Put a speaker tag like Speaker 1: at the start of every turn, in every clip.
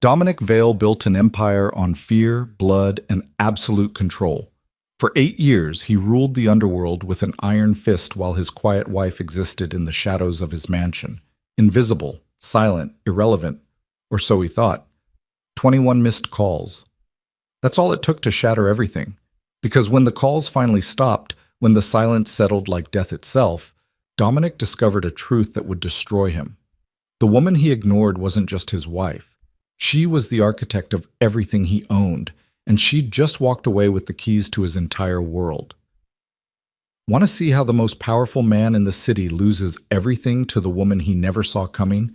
Speaker 1: Dominic Vale built an empire on fear, blood, and absolute control. For 8 years, he ruled the underworld with an iron fist while his quiet wife existed in the shadows of his mansion. Invisible, silent, irrelevant, or so he thought. 21 missed calls. That's all it took to shatter everything. Because when the calls finally stopped, when the silence settled like death itself, Dominic discovered a truth that would destroy him. The woman he ignored wasn't just his wife. She was the architect of everything he owned, and she'd just walked away with the keys to his entire world. Want to see how the most powerful man in the city loses everything to the woman he never saw coming?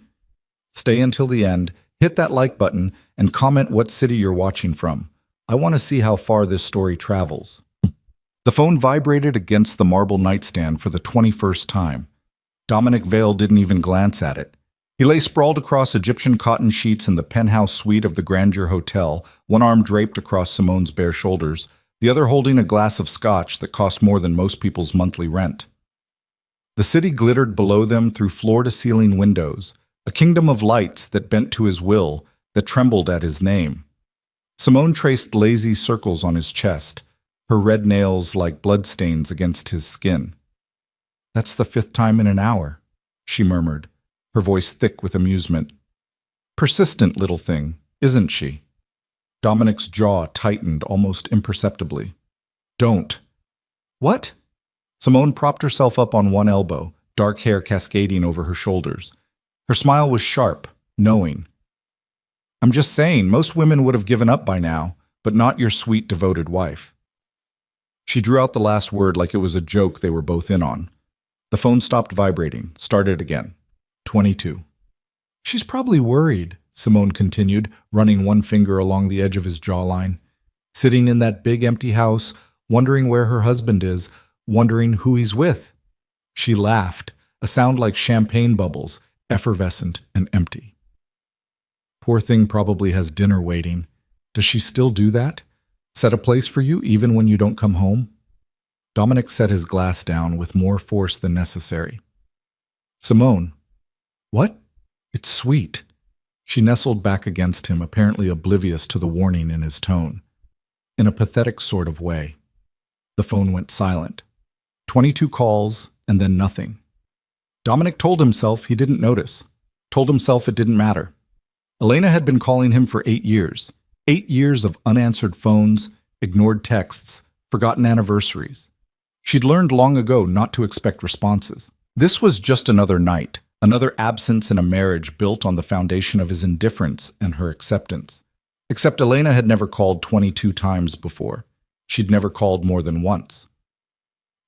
Speaker 1: Stay until the end, hit that like button, and comment what city you're watching from. I want to see how far this story travels. The phone vibrated against the marble nightstand for the 21st time. Dominic Vale didn't even glance at it. He lay sprawled across Egyptian cotton sheets in the penthouse suite of the Grandeur Hotel, one arm draped across Simone's bare shoulders, the other holding a glass of scotch that cost more than most people's monthly rent. The city glittered below them through floor-to-ceiling windows, a kingdom of lights that bent to his will, that trembled at his name. Simone traced lazy circles on his chest, her red nails like bloodstains against his skin. "That's the 5th time in an hour," she murmured, her voice thick with amusement. "Persistent little thing, isn't she?" Dominic's jaw tightened almost imperceptibly. "Don't." "What?" Simone propped herself up on one elbow, dark hair cascading over her shoulders. Her smile was sharp, knowing. "I'm just saying, most women would have given up by now, but not your sweet, devoted wife." She drew out the last word like it was a joke they were both in on. The phone stopped vibrating, started again. 22. "She's probably worried," Simone continued, running one finger along the edge of his jawline. "Sitting in that big empty house, wondering where her husband is, wondering who he's with." She laughed, a sound like champagne bubbles, effervescent and empty. "Poor thing probably has dinner waiting. Does she still do that? Set a place for you even when you don't come home?" Dominic set his glass down with more force than necessary. "Simone." "What?" "It's sweet." She nestled back against him, apparently oblivious to the warning in his tone. In a pathetic sort of way. The phone went silent. 22 calls, and then nothing. Dominic told himself he didn't notice. Told himself it didn't matter. Elena had been calling him for 8 years. 8 years of unanswered phones, ignored texts, forgotten anniversaries. She'd learned long ago not to expect responses. This was just another night, another absence in a marriage built on the foundation of his indifference and her acceptance. Except Elena had never called 22 times before. She'd never called more than once.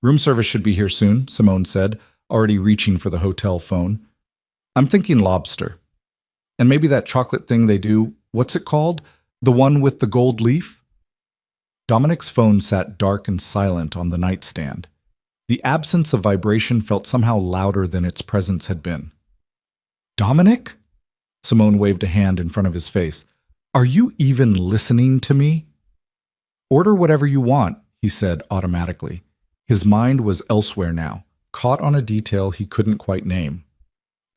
Speaker 1: "Room service should be here soon," Simone said, already reaching for the hotel phone. "I'm thinking lobster. And maybe that chocolate thing they do, what's it called? The one with the gold leaf?" Dominic's phone sat dark and silent on the nightstand. The absence of vibration felt somehow louder than its presence had been. "Dominic?" Simone waved a hand in front of his face. "Are you even listening to me?" "Order whatever you want," he said automatically. His mind was elsewhere now, caught on a detail he couldn't quite name.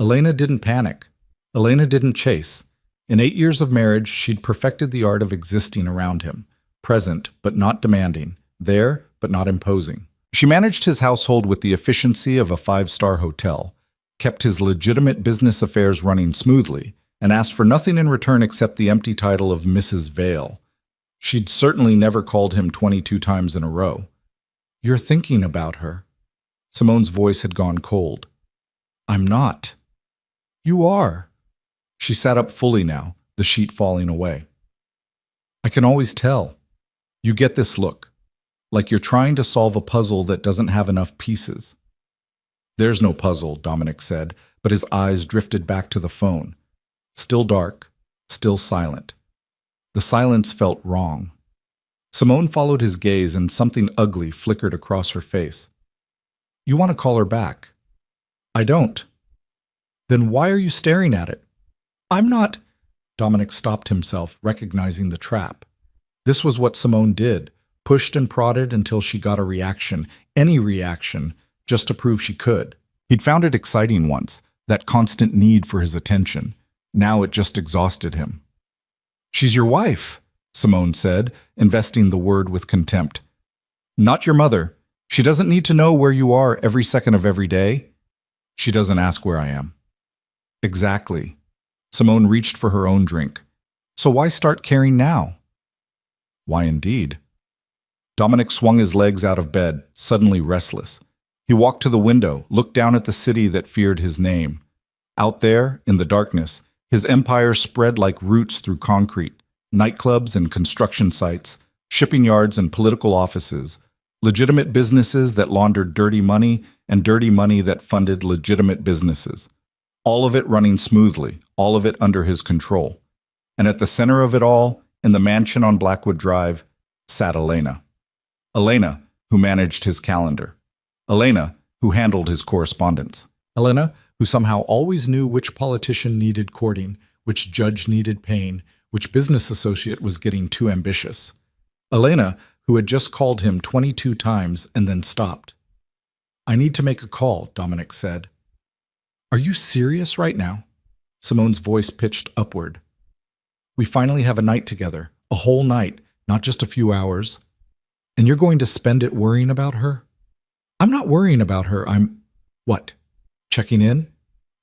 Speaker 1: Elena didn't panic. Elena didn't chase. In 8 years of marriage, she'd perfected the art of existing around him, present but not demanding, there but not imposing. She managed his household with the efficiency of a 5-star hotel, kept his legitimate business affairs running smoothly, and asked for nothing in return except the empty title of Mrs. Vale. She'd certainly never called him 22 times in a row. "You're thinking about her." Simone's voice had gone cold. "I'm not." "You are." She sat up fully now, the sheet falling away. "I can always tell. You get this look, like you're trying to solve a puzzle that doesn't have enough pieces." "There's no puzzle," Dominic said, but his eyes drifted back to the phone. Still dark, still silent. The silence felt wrong. Simone followed his gaze and something ugly flickered across her face. "You want to call her back?" "I don't." "Then why are you staring at it?" "I'm not—" Dominic stopped himself, recognizing the trap. This was what Simone did, pushed and prodded until she got a reaction, any reaction, just to prove she could. He'd found it exciting once, that constant need for his attention. Now it just exhausted him. She's your wife, Simone said, investing the word with contempt. Not your mother. She doesn't need to know where you are every second of every day. She doesn't ask where I am. Exactly. Simone reached for her own drink. So why start caring now? Why indeed? Dominic swung his legs out of bed, suddenly restless. He walked to the window, looked down at the city that feared his name. Out there, in the darkness, his empire spread like roots through concrete, nightclubs and construction sites, shipping yards and political offices, legitimate businesses that laundered dirty money and dirty money that funded legitimate businesses. All of it running smoothly, all of it under his control. And at the center of it all, in the mansion on Blackwood Drive, sat Elena. Elena, who managed his calendar. Elena, who handled his correspondence. Elena, who somehow always knew which politician needed courting, which judge needed paying, which business associate was getting too ambitious. Elena, who had just called him 22 times and then stopped. I need to make a call, Dominic said. Are you serious right now? Simone's voice pitched upward. We finally have a night together, a whole night, not just a few hours. And you're going to spend it worrying about her? I'm not worrying about her, What? Checking in?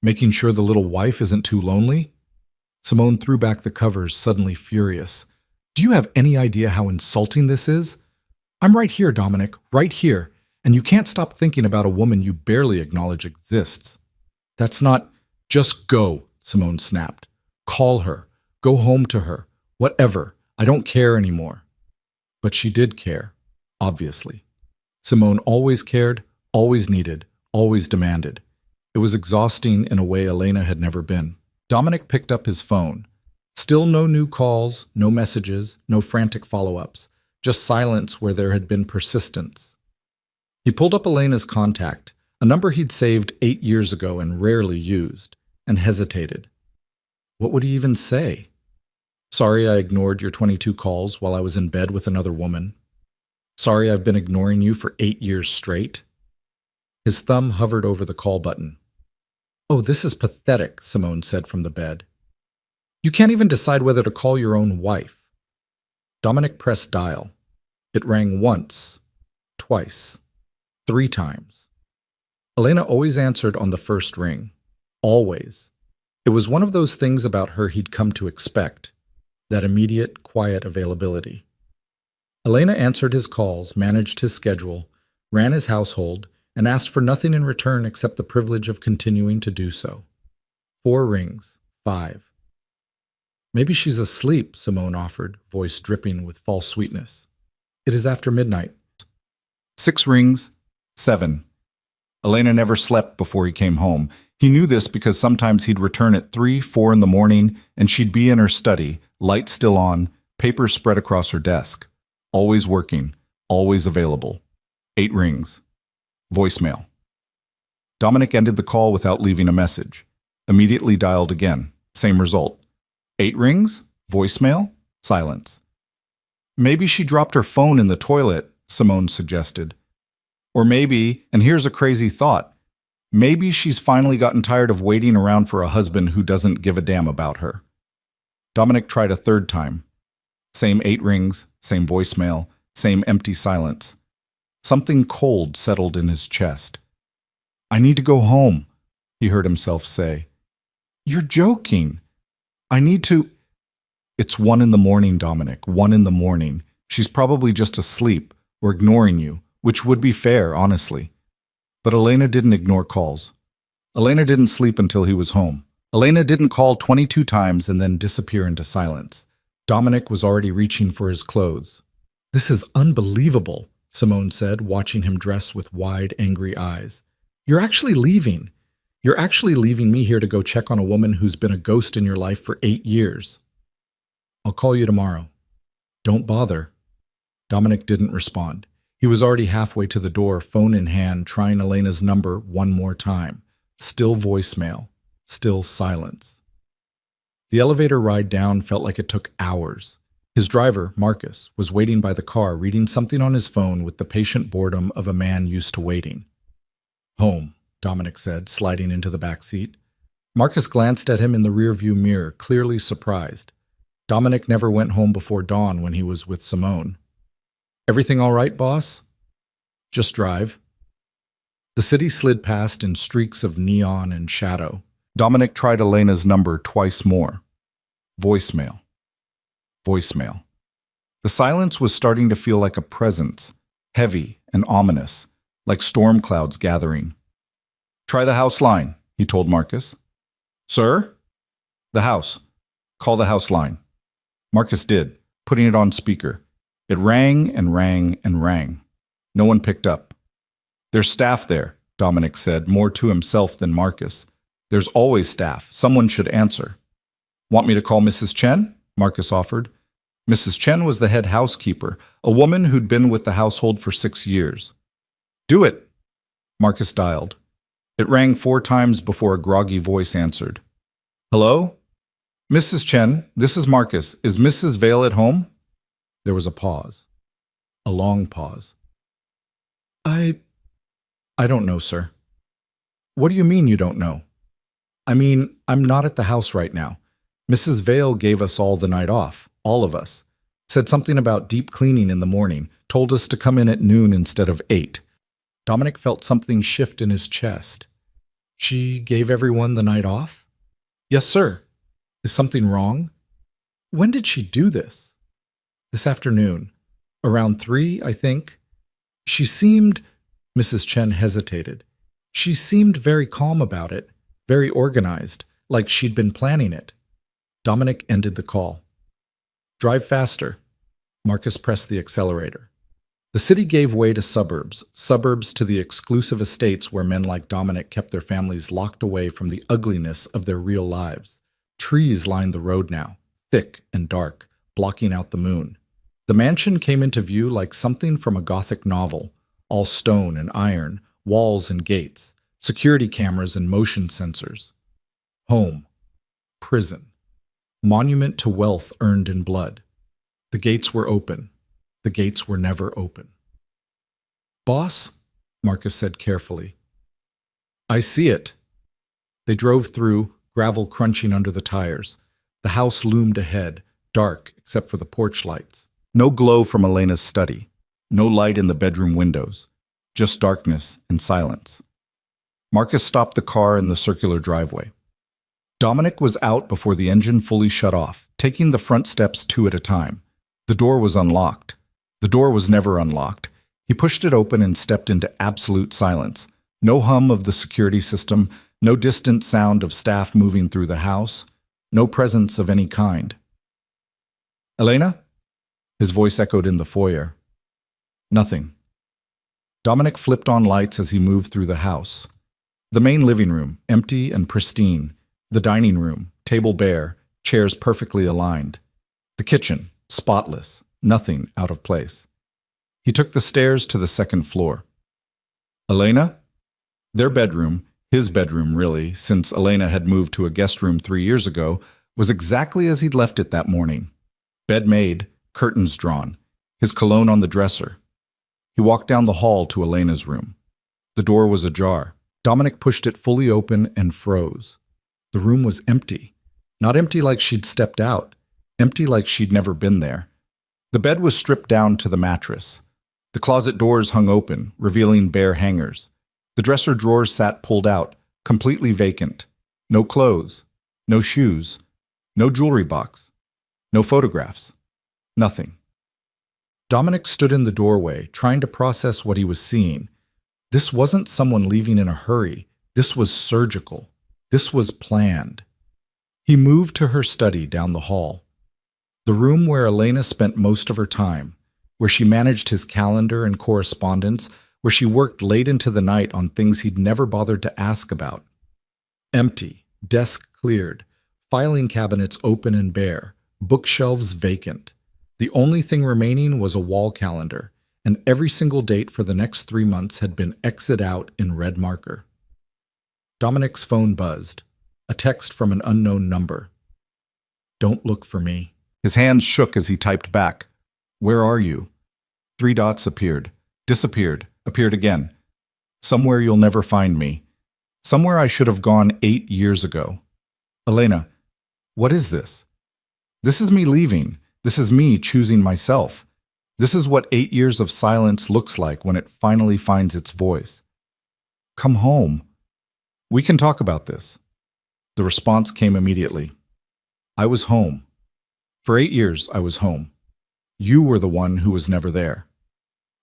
Speaker 1: Making sure the little wife isn't too lonely? Simone threw back the covers, suddenly furious. Do you have any idea how insulting this is? I'm right here, Dominic, right here, and you can't stop thinking about a woman you barely acknowledge exists. That's not— Just go, Simone snapped. Call her. Go home to her. Whatever. I don't care anymore. But she did care, obviously. Simone always cared, always needed, always demanded. It was exhausting in a way Elena had never been. Dominic picked up his phone. Still no new calls, no messages, no frantic follow-ups, just silence where there had been persistence. He pulled up Elena's contact, a number he'd saved 8 years ago and rarely used, and hesitated. What would he even say? Sorry I ignored your 22 calls while I was in bed with another woman. Sorry I've been ignoring you for 8 years straight. His thumb hovered over the call button. Oh, this is pathetic, Simone said from the bed. You can't even decide whether to call your own wife. Dominic pressed dial. It rang once, twice, 3 times. Elena always answered on the first ring. Always. It was one of those things about her he'd come to expect, that immediate, quiet availability. Elena answered his calls, managed his schedule, ran his household, and asked for nothing in return except the privilege of continuing to do so. 4 rings, 5. Maybe she's asleep, Simone offered, voice dripping with false sweetness. It is after midnight. 6 rings, 7. Elena never slept before he came home. He knew this because sometimes he'd return at 3, 4 in the morning, and she'd be in her study, light still on, papers spread across her desk. Always working, always available. 8 rings. Voicemail. Dominic ended the call without leaving a message. Immediately dialed again. Same result. 8 rings, voicemail, silence. Maybe she dropped her phone in the toilet, Simone suggested. Or maybe, and here's a crazy thought, maybe she's finally gotten tired of waiting around for a husband who doesn't give a damn about her. Dominic tried a 3rd time. Same 8 rings, same voicemail, same empty silence. Something cold settled in his chest. I need to go home, he heard himself say. You're joking. I need to— It's 1 in the morning, Dominic, 1 in the morning. She's probably just asleep or ignoring you, which would be fair, honestly. But Elena didn't ignore calls. Elena didn't sleep until he was home. Elena didn't call 22 times and then disappear into silence. Dominic was already reaching for his clothes. This is unbelievable, Simone said, watching him dress with wide, angry eyes. You're actually leaving. You're actually leaving me here to go check on a woman who's been a ghost in your life for 8 years. I'll call you tomorrow. Don't bother. Dominic didn't respond. He was already halfway to the door, phone in hand, trying Elena's number one more time. Still voicemail. Still silence. The elevator ride down felt like it took hours. His driver, Marcus, was waiting by the car, reading something on his phone with the patient boredom of a man used to waiting. Home, Dominic said, sliding into the back seat. Marcus glanced at him in the rearview mirror, clearly surprised. Dominic never went home before dawn when he was with Simone. Everything all right, boss? Just drive. The city slid past in streaks of neon and shadow. Dominic tried Elena's number twice more. Voicemail. Voicemail. The silence was starting to feel like a presence, heavy and ominous, like storm clouds gathering. Try the house line, he told Marcus. Sir? The house. Call the house line. Marcus did, putting it on speaker. It rang and rang and rang. No one picked up. There's staff there, Dominic said, more to himself than Marcus. There's always staff. Someone should answer. Want me to call Mrs. Chen? Marcus offered. Mrs. Chen was the head housekeeper, a woman who'd been with the household for 6 years. Do it, Marcus dialed. It rang 4 times before a groggy voice answered. Hello? Mrs. Chen, this is Marcus. Is Mrs. Vale at home? There was a pause. A long pause. I don't know, sir. What do you mean you don't know? I mean, I'm not at the house right now. Mrs. Vale gave us all the night off, all of us. Said something about deep cleaning in the morning, told us to come in at noon instead of 8. Dominic felt something shift in his chest. She gave everyone the night off? Yes, sir. Is something wrong? When did she do this? This afternoon. Around 3, I think. She seemed... Mrs. Chen hesitated. She seemed very calm about it, very organized, like she'd been planning it. Dominic ended the call. Drive faster. Marcus pressed the accelerator. The city gave way to suburbs to the exclusive estates where men like Dominic kept their families locked away from the ugliness of their real lives. Trees lined the road now, thick and dark, blocking out the moon. The mansion came into view like something from a Gothic novel, all stone and iron, walls and gates, security cameras and motion sensors. Home. Prison. Monument to wealth earned in blood. The gates were open. The gates were never open. Boss, Marcus said carefully. I see it. They drove through, gravel crunching under the tires. The house loomed ahead, dark except for the porch lights. No glow from Elena's study. No light in the bedroom windows. Just darkness and silence. Marcus stopped the car in the circular driveway. Dominic was out before the engine fully shut off, taking the front steps 2 at a time. The door was unlocked. The door was never unlocked. He pushed it open and stepped into absolute silence. No hum of the security system, no distant sound of staff moving through the house, no presence of any kind. Elena? His voice echoed in the foyer. Nothing. Dominic flipped on lights as he moved through the house. The main living room, empty and pristine. The dining room, table bare, chairs perfectly aligned. The kitchen, spotless, nothing out of place. He took the stairs to the 2nd floor. Elena? Their bedroom, his bedroom really, since Elena had moved to a guest room 3 years ago, was exactly as he'd left it that morning. Bed made, curtains drawn, his cologne on the dresser. He walked down the hall to Elena's room. The door was ajar. Dominic pushed it fully open and froze. The room was empty. Not empty like she'd stepped out. Empty like she'd never been there. The bed was stripped down to the mattress. The closet doors hung open, revealing bare hangers. The dresser drawers sat pulled out, completely vacant. No clothes. No shoes. No jewelry box. No photographs. Nothing. Dominic stood in the doorway, trying to process what he was seeing. This wasn't someone leaving in a hurry. This was surgical. This was planned. He moved to her study down the hall. The room where Elena spent most of her time, where she managed his calendar and correspondence, where she worked late into the night on things he'd never bothered to ask about. Empty, desk cleared, filing cabinets open and bare, bookshelves vacant. The only thing remaining was a wall calendar, and every single date for the next 3 months had been X'd out in red marker. Dominic's phone buzzed. A text from an unknown number. Don't look for me. His hands shook as he typed back. Where are you? 3 dots appeared. Disappeared. Appeared again. Somewhere you'll never find me. Somewhere I should have gone 8 years ago. Elena, what is this? This is me leaving. This is me choosing myself. This is what 8 years of silence looks like when it finally finds its voice. Come home. We can talk about this. The response came immediately. I was home. For 8 years, I was home. You were the one who was never there.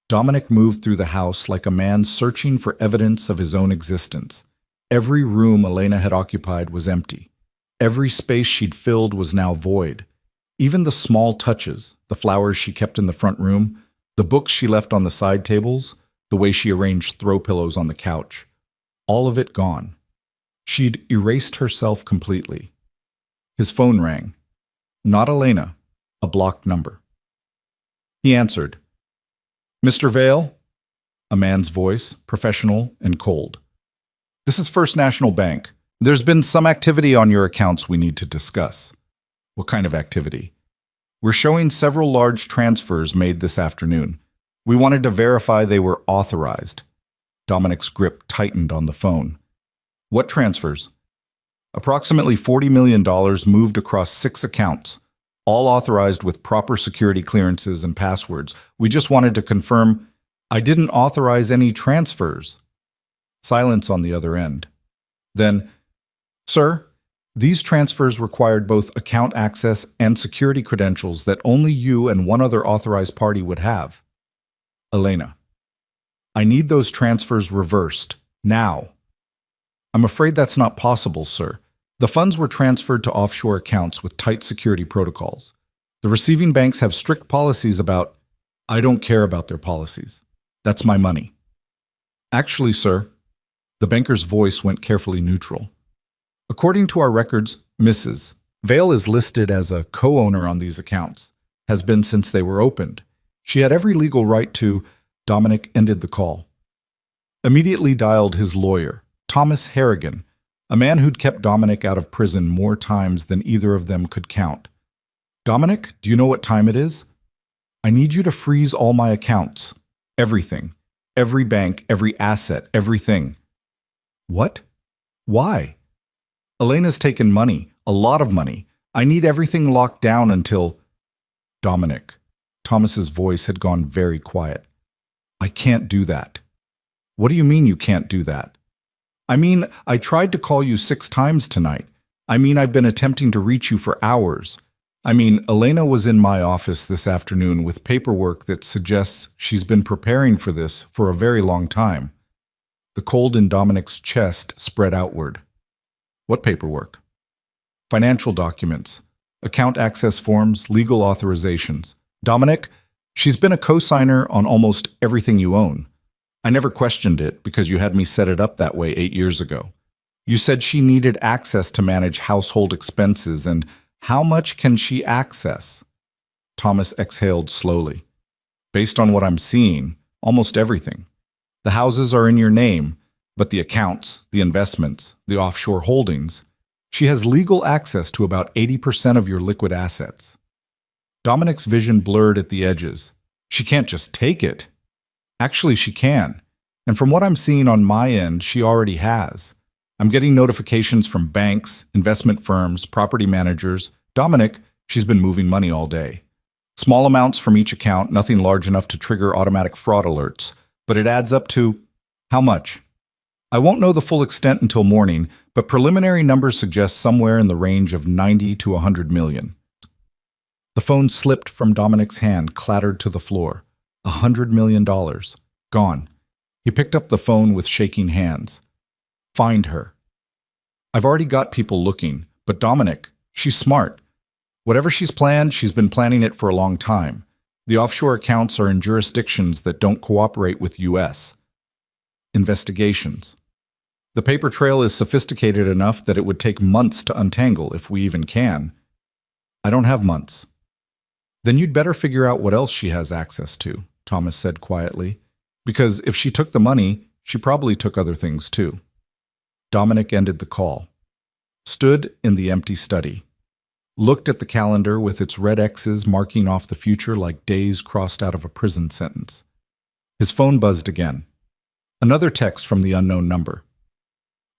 Speaker 1: Dominic moved through the house like a man searching for evidence of his own existence. Every room Elena had occupied was empty. Every space she'd filled was now void. Even the small touches, the flowers she kept in the front room, the books she left on the side tables, the way she arranged throw pillows on the couch, all of it gone. She'd erased herself completely. His phone rang. Not Elena, a blocked number. He answered. Mr. Vale? A man's voice, professional and cold. This is First National Bank. There's been some activity on your accounts we need to discuss. What kind of activity? We're showing several large transfers made this afternoon. We wanted to verify they were authorized. Dominic's grip tightened on the phone. What transfers? Approximately $40 million moved across 6 accounts, all authorized with proper security clearances and passwords. We just wanted to confirm I didn't authorize any transfers. Silence on the other end. Then, Sir, these transfers required both account access and security credentials that only you and one other authorized party would have. Elena. I need those transfers reversed, now. I'm afraid that's not possible, sir. The funds were transferred to offshore accounts with tight security protocols. The receiving banks have strict policies about, I don't care about their policies. That's my money. Actually, sir, the banker's voice went carefully neutral. According to our records, Mrs. Vale is listed as a co-owner on these accounts, has been since they were opened. She had every legal right to. Dominic ended the call. Immediately dialed his lawyer, Thomas Harrigan, a man who'd kept Dominic out of prison more times than either of them could count. Dominic, do you know what time it is? I need you to freeze all my accounts. Everything. Every bank, every asset, everything. What? Why? Elena's taken money, a lot of money. I need everything locked down until… Dominic. Thomas's voice had gone very quiet. I can't do that. What do you mean you can't do that? I mean, I tried to call you 6 times tonight. I mean, I've been attempting to reach you for hours. I mean, Elena was in my office this afternoon with paperwork that suggests she's been preparing for this for a very long time. The cold in Dominic's chest spread outward. What paperwork? Financial documents, account access forms, legal authorizations. Dominic, she's been a co-signer on almost everything you own. I never questioned it because you had me set it up that way 8 years ago. You said she needed access to manage household expenses, and how much can she access? Thomas exhaled slowly. Based on what I'm seeing, almost everything. The houses are in your name, but the accounts, the investments, the offshore holdings, she has legal access to about 80% of your liquid assets. Dominic's vision blurred at the edges. She can't just take it. Actually, she can. And from what I'm seeing on my end, she already has. I'm getting notifications from banks, investment firms, property managers. Dominic, she's been moving money all day. Small amounts from each account, nothing large enough to trigger automatic fraud alerts. But it adds up to… how much? I won't know the full extent until morning, but preliminary numbers suggest somewhere in the range of 90 to 100 million. The phone slipped from Dominic's hand, clattered to the floor. $100 million. Gone. He picked up the phone with shaking hands. Find her. I've already got people looking, but Dominic, she's smart. Whatever she's planned, she's been planning it for a long time. The offshore accounts are in jurisdictions that don't cooperate with U.S. investigations. The paper trail is sophisticated enough that it would take months to untangle, if we even can. I don't have months. Then you'd better figure out what else she has access to, Thomas said quietly, because if she took the money, she probably took other things too. Dominic ended the call, stood in the empty study, looked at the calendar with its red X's marking off the future like days crossed out of a prison sentence. His phone buzzed again. Another text from the unknown number.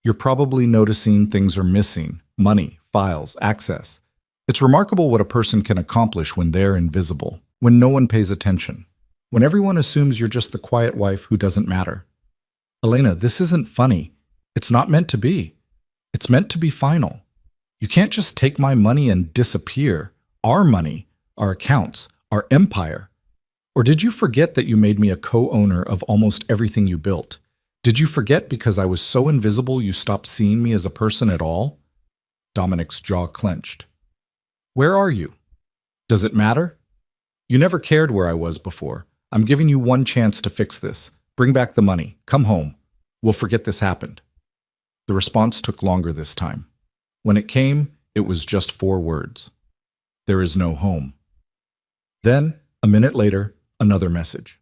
Speaker 1: You're probably noticing things are missing. Money, files, access. It's remarkable what a person can accomplish when they're invisible, when no one pays attention, when everyone assumes you're just the quiet wife who doesn't matter. Elena, this isn't funny. It's not meant to be. It's meant to be final. You can't just take my money and disappear. Our money, our accounts, our empire. Or did you forget that you made me a co-owner of almost everything you built? Did you forget because I was so invisible you stopped seeing me as a person at all? Dominic's jaw clenched. Where are you? Does it matter? You never cared where I was before. I'm giving you one chance to fix this. Bring back the money. Come home. We'll forget this happened. The response took longer this time. When it came, it was just 4 words. There is no home. Then, a minute later, another message.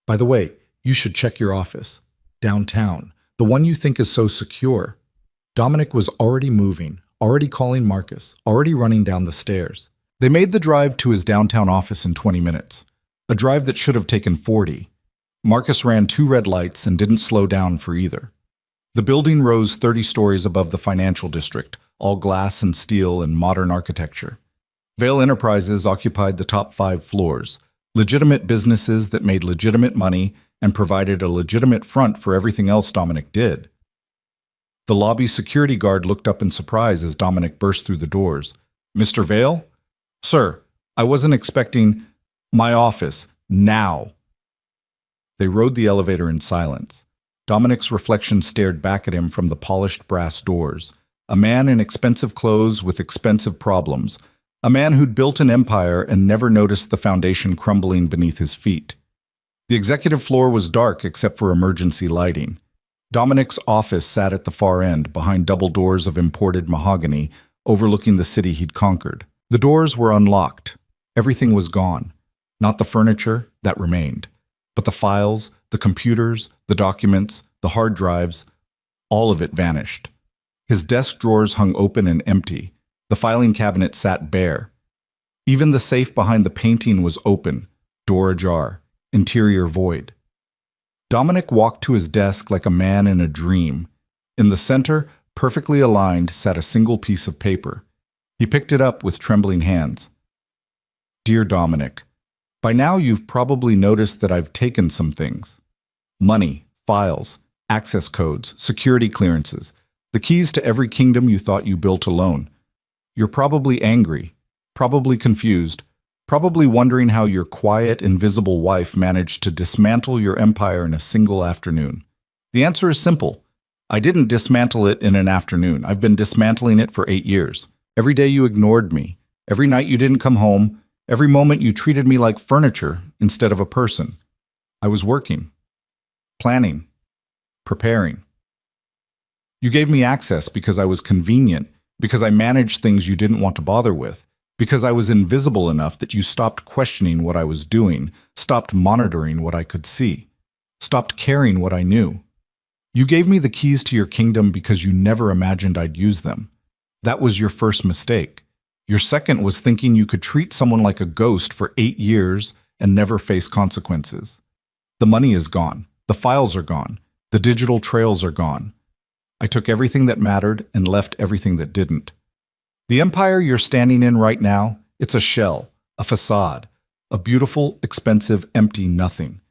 Speaker 1: By the way, you should check your office. Downtown. The one you think is so secure. Dominic was already moving, already calling Marcus, already running down the stairs. They made the drive to his downtown office in 20 minutes. A drive that should have taken 40. Marcus ran 2 red lights and didn't slow down for either. The building rose 30 stories above the financial district, all glass and steel and modern architecture. Vale Enterprises occupied the top 5 floors, legitimate businesses that made legitimate money and provided a legitimate front for everything else Dominic did. The lobby security guard looked up in surprise as Dominic burst through the doors. Mr. Vale? Sir, I wasn't expecting my office, now. They rode the elevator in silence. Dominic's reflection stared back at him from the polished brass doors. A man in expensive clothes with expensive problems. A man who'd built an empire and never noticed the foundation crumbling beneath his feet. The executive floor was dark except for emergency lighting. Dominic's office sat at the far end, behind double doors of imported mahogany, overlooking the city he'd conquered. The doors were unlocked. Everything was gone. Not the furniture, that remained. But the files, the computers, the documents, the hard drives, all of it vanished. His desk drawers hung open and empty. The filing cabinet sat bare. Even the safe behind the painting was open, door ajar, interior void. Dominic walked to his desk like a man in a dream. In the center, perfectly aligned, sat a single piece of paper. He picked it up with trembling hands. Dear Dominic, by now you've probably noticed that I've taken some things. Money, files, access codes, security clearances, the keys to every kingdom you thought you built alone. You're probably angry, probably confused, probably wondering how your quiet, invisible wife managed to dismantle your empire in a single afternoon. The answer is simple. I didn't dismantle it in an afternoon. I've been dismantling it for 8 years. Every day you ignored me. Every night you didn't come home. Every moment you treated me like furniture instead of a person. I was working, planning, preparing. You gave me access because I was convenient, because I managed things you didn't want to bother with, because I was invisible enough that you stopped questioning what I was doing, stopped monitoring what I could see, stopped caring what I knew. You gave me the keys to your kingdom because you never imagined I'd use them. That was your first mistake. Your second was thinking you could treat someone like a ghost for 8 years and never face consequences. The money is gone. The files are gone. The digital trails are gone. I took everything that mattered and left everything that didn't. The empire you're standing in right now, it's a shell, a facade, a beautiful, expensive, empty nothing.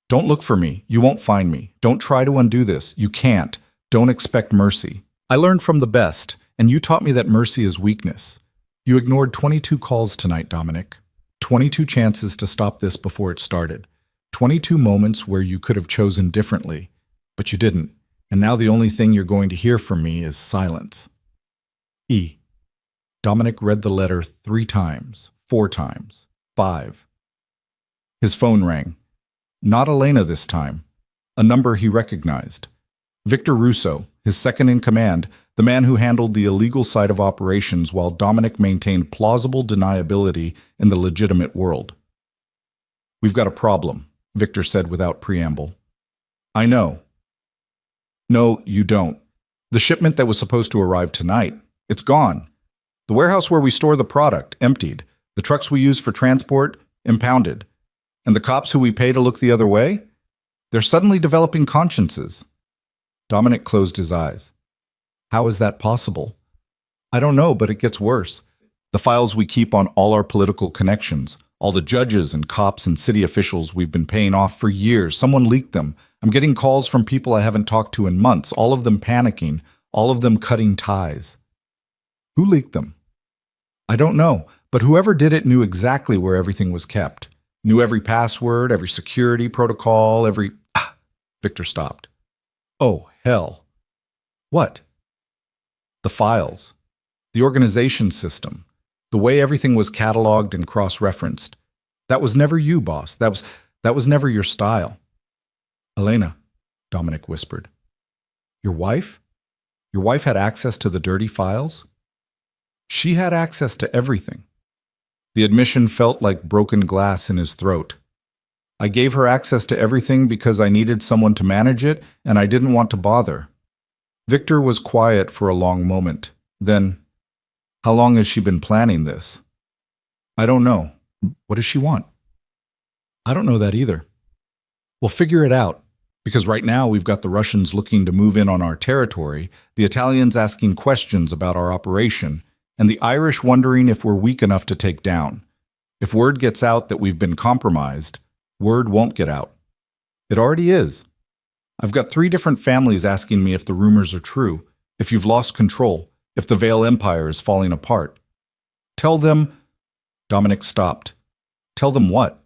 Speaker 1: Don't look for me. You won't find me. Don't try to undo this. You can't. Don't expect mercy. I learned from the best, and you taught me that mercy is weakness. You ignored 22 calls tonight, Dominic. 22 chances to stop this before it started. 22 moments where you could have chosen differently, but you didn't. And now the only thing you're going to hear from me is silence. E. Dominic read the letter 3 times, 4 times, 5. His phone rang. Not Elena this time. A number he recognized. Victor Russo, his second in command, the man who handled the illegal side of operations while Dominic maintained plausible deniability in the legitimate world. We've got a problem, Victor said without preamble. I know. No, you don't. The shipment that was supposed to arrive tonight, it's gone. The warehouse where we store the product, emptied. The trucks we use for transport, impounded. And the cops who we pay to look the other way? They're suddenly developing consciences. Dominic closed his eyes. How is that possible? I don't know, but it gets worse. The files we keep on all our political connections, all the judges and cops and city officials we've been paying off for years. Someone leaked them. I'm getting calls from people I haven't talked to in months, all of them panicking, all of them cutting ties. Who leaked them? I don't know, but whoever did it knew exactly where everything was kept. Knew every password, every security protocol, every... Victor stopped. Oh, hell. What? The files. The organization system. The way everything was cataloged and cross-referenced. That was never you, boss. That was never your style. Elena, Dominic whispered. Your wife? Your wife had access to the dirty files? She had access to everything. The admission felt like broken glass in his throat. I gave her access to everything because I needed someone to manage it, and I didn't want to bother. Victor was quiet for a long moment. Then, how long has she been planning this? I don't know. What does she want? I don't know that either. We'll figure it out, because right now we've got the Russians looking to move in on our territory, the Italians asking questions about our operation, and the Irish wondering if we're weak enough to take down. If word gets out that we've been compromised, word won't get out. It already is. I've got 3 different families asking me if the rumors are true, if you've lost control, if the Vale Empire is falling apart. Tell them... Dominic stopped. Tell them what?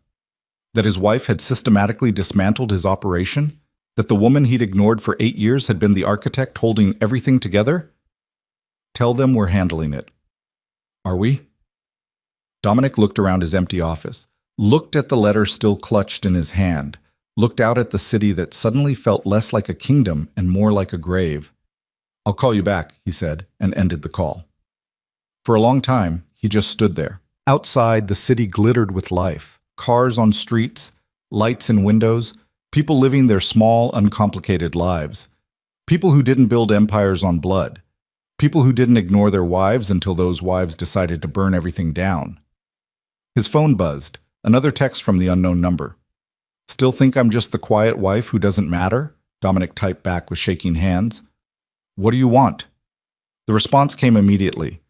Speaker 1: That his wife had systematically dismantled his operation? That the woman he'd ignored for 8 years had been the architect holding everything together? Tell them we're handling it. Are we? Dominic looked around his empty office, looked at the letter still clutched in his hand, looked out at the city that suddenly felt less like a kingdom and more like a grave. I'll call you back, he said, and ended the call. For a long time, he just stood there. Outside, the city glittered with life. Cars on streets, lights in windows, people living their small, uncomplicated lives. People who didn't build empires on blood. People who didn't ignore their wives until those wives decided to burn everything down. His phone buzzed, another text from the unknown number. Still think I'm just the quiet wife who doesn't matter? Dominic typed back with shaking hands. What do you want? The response came immediately.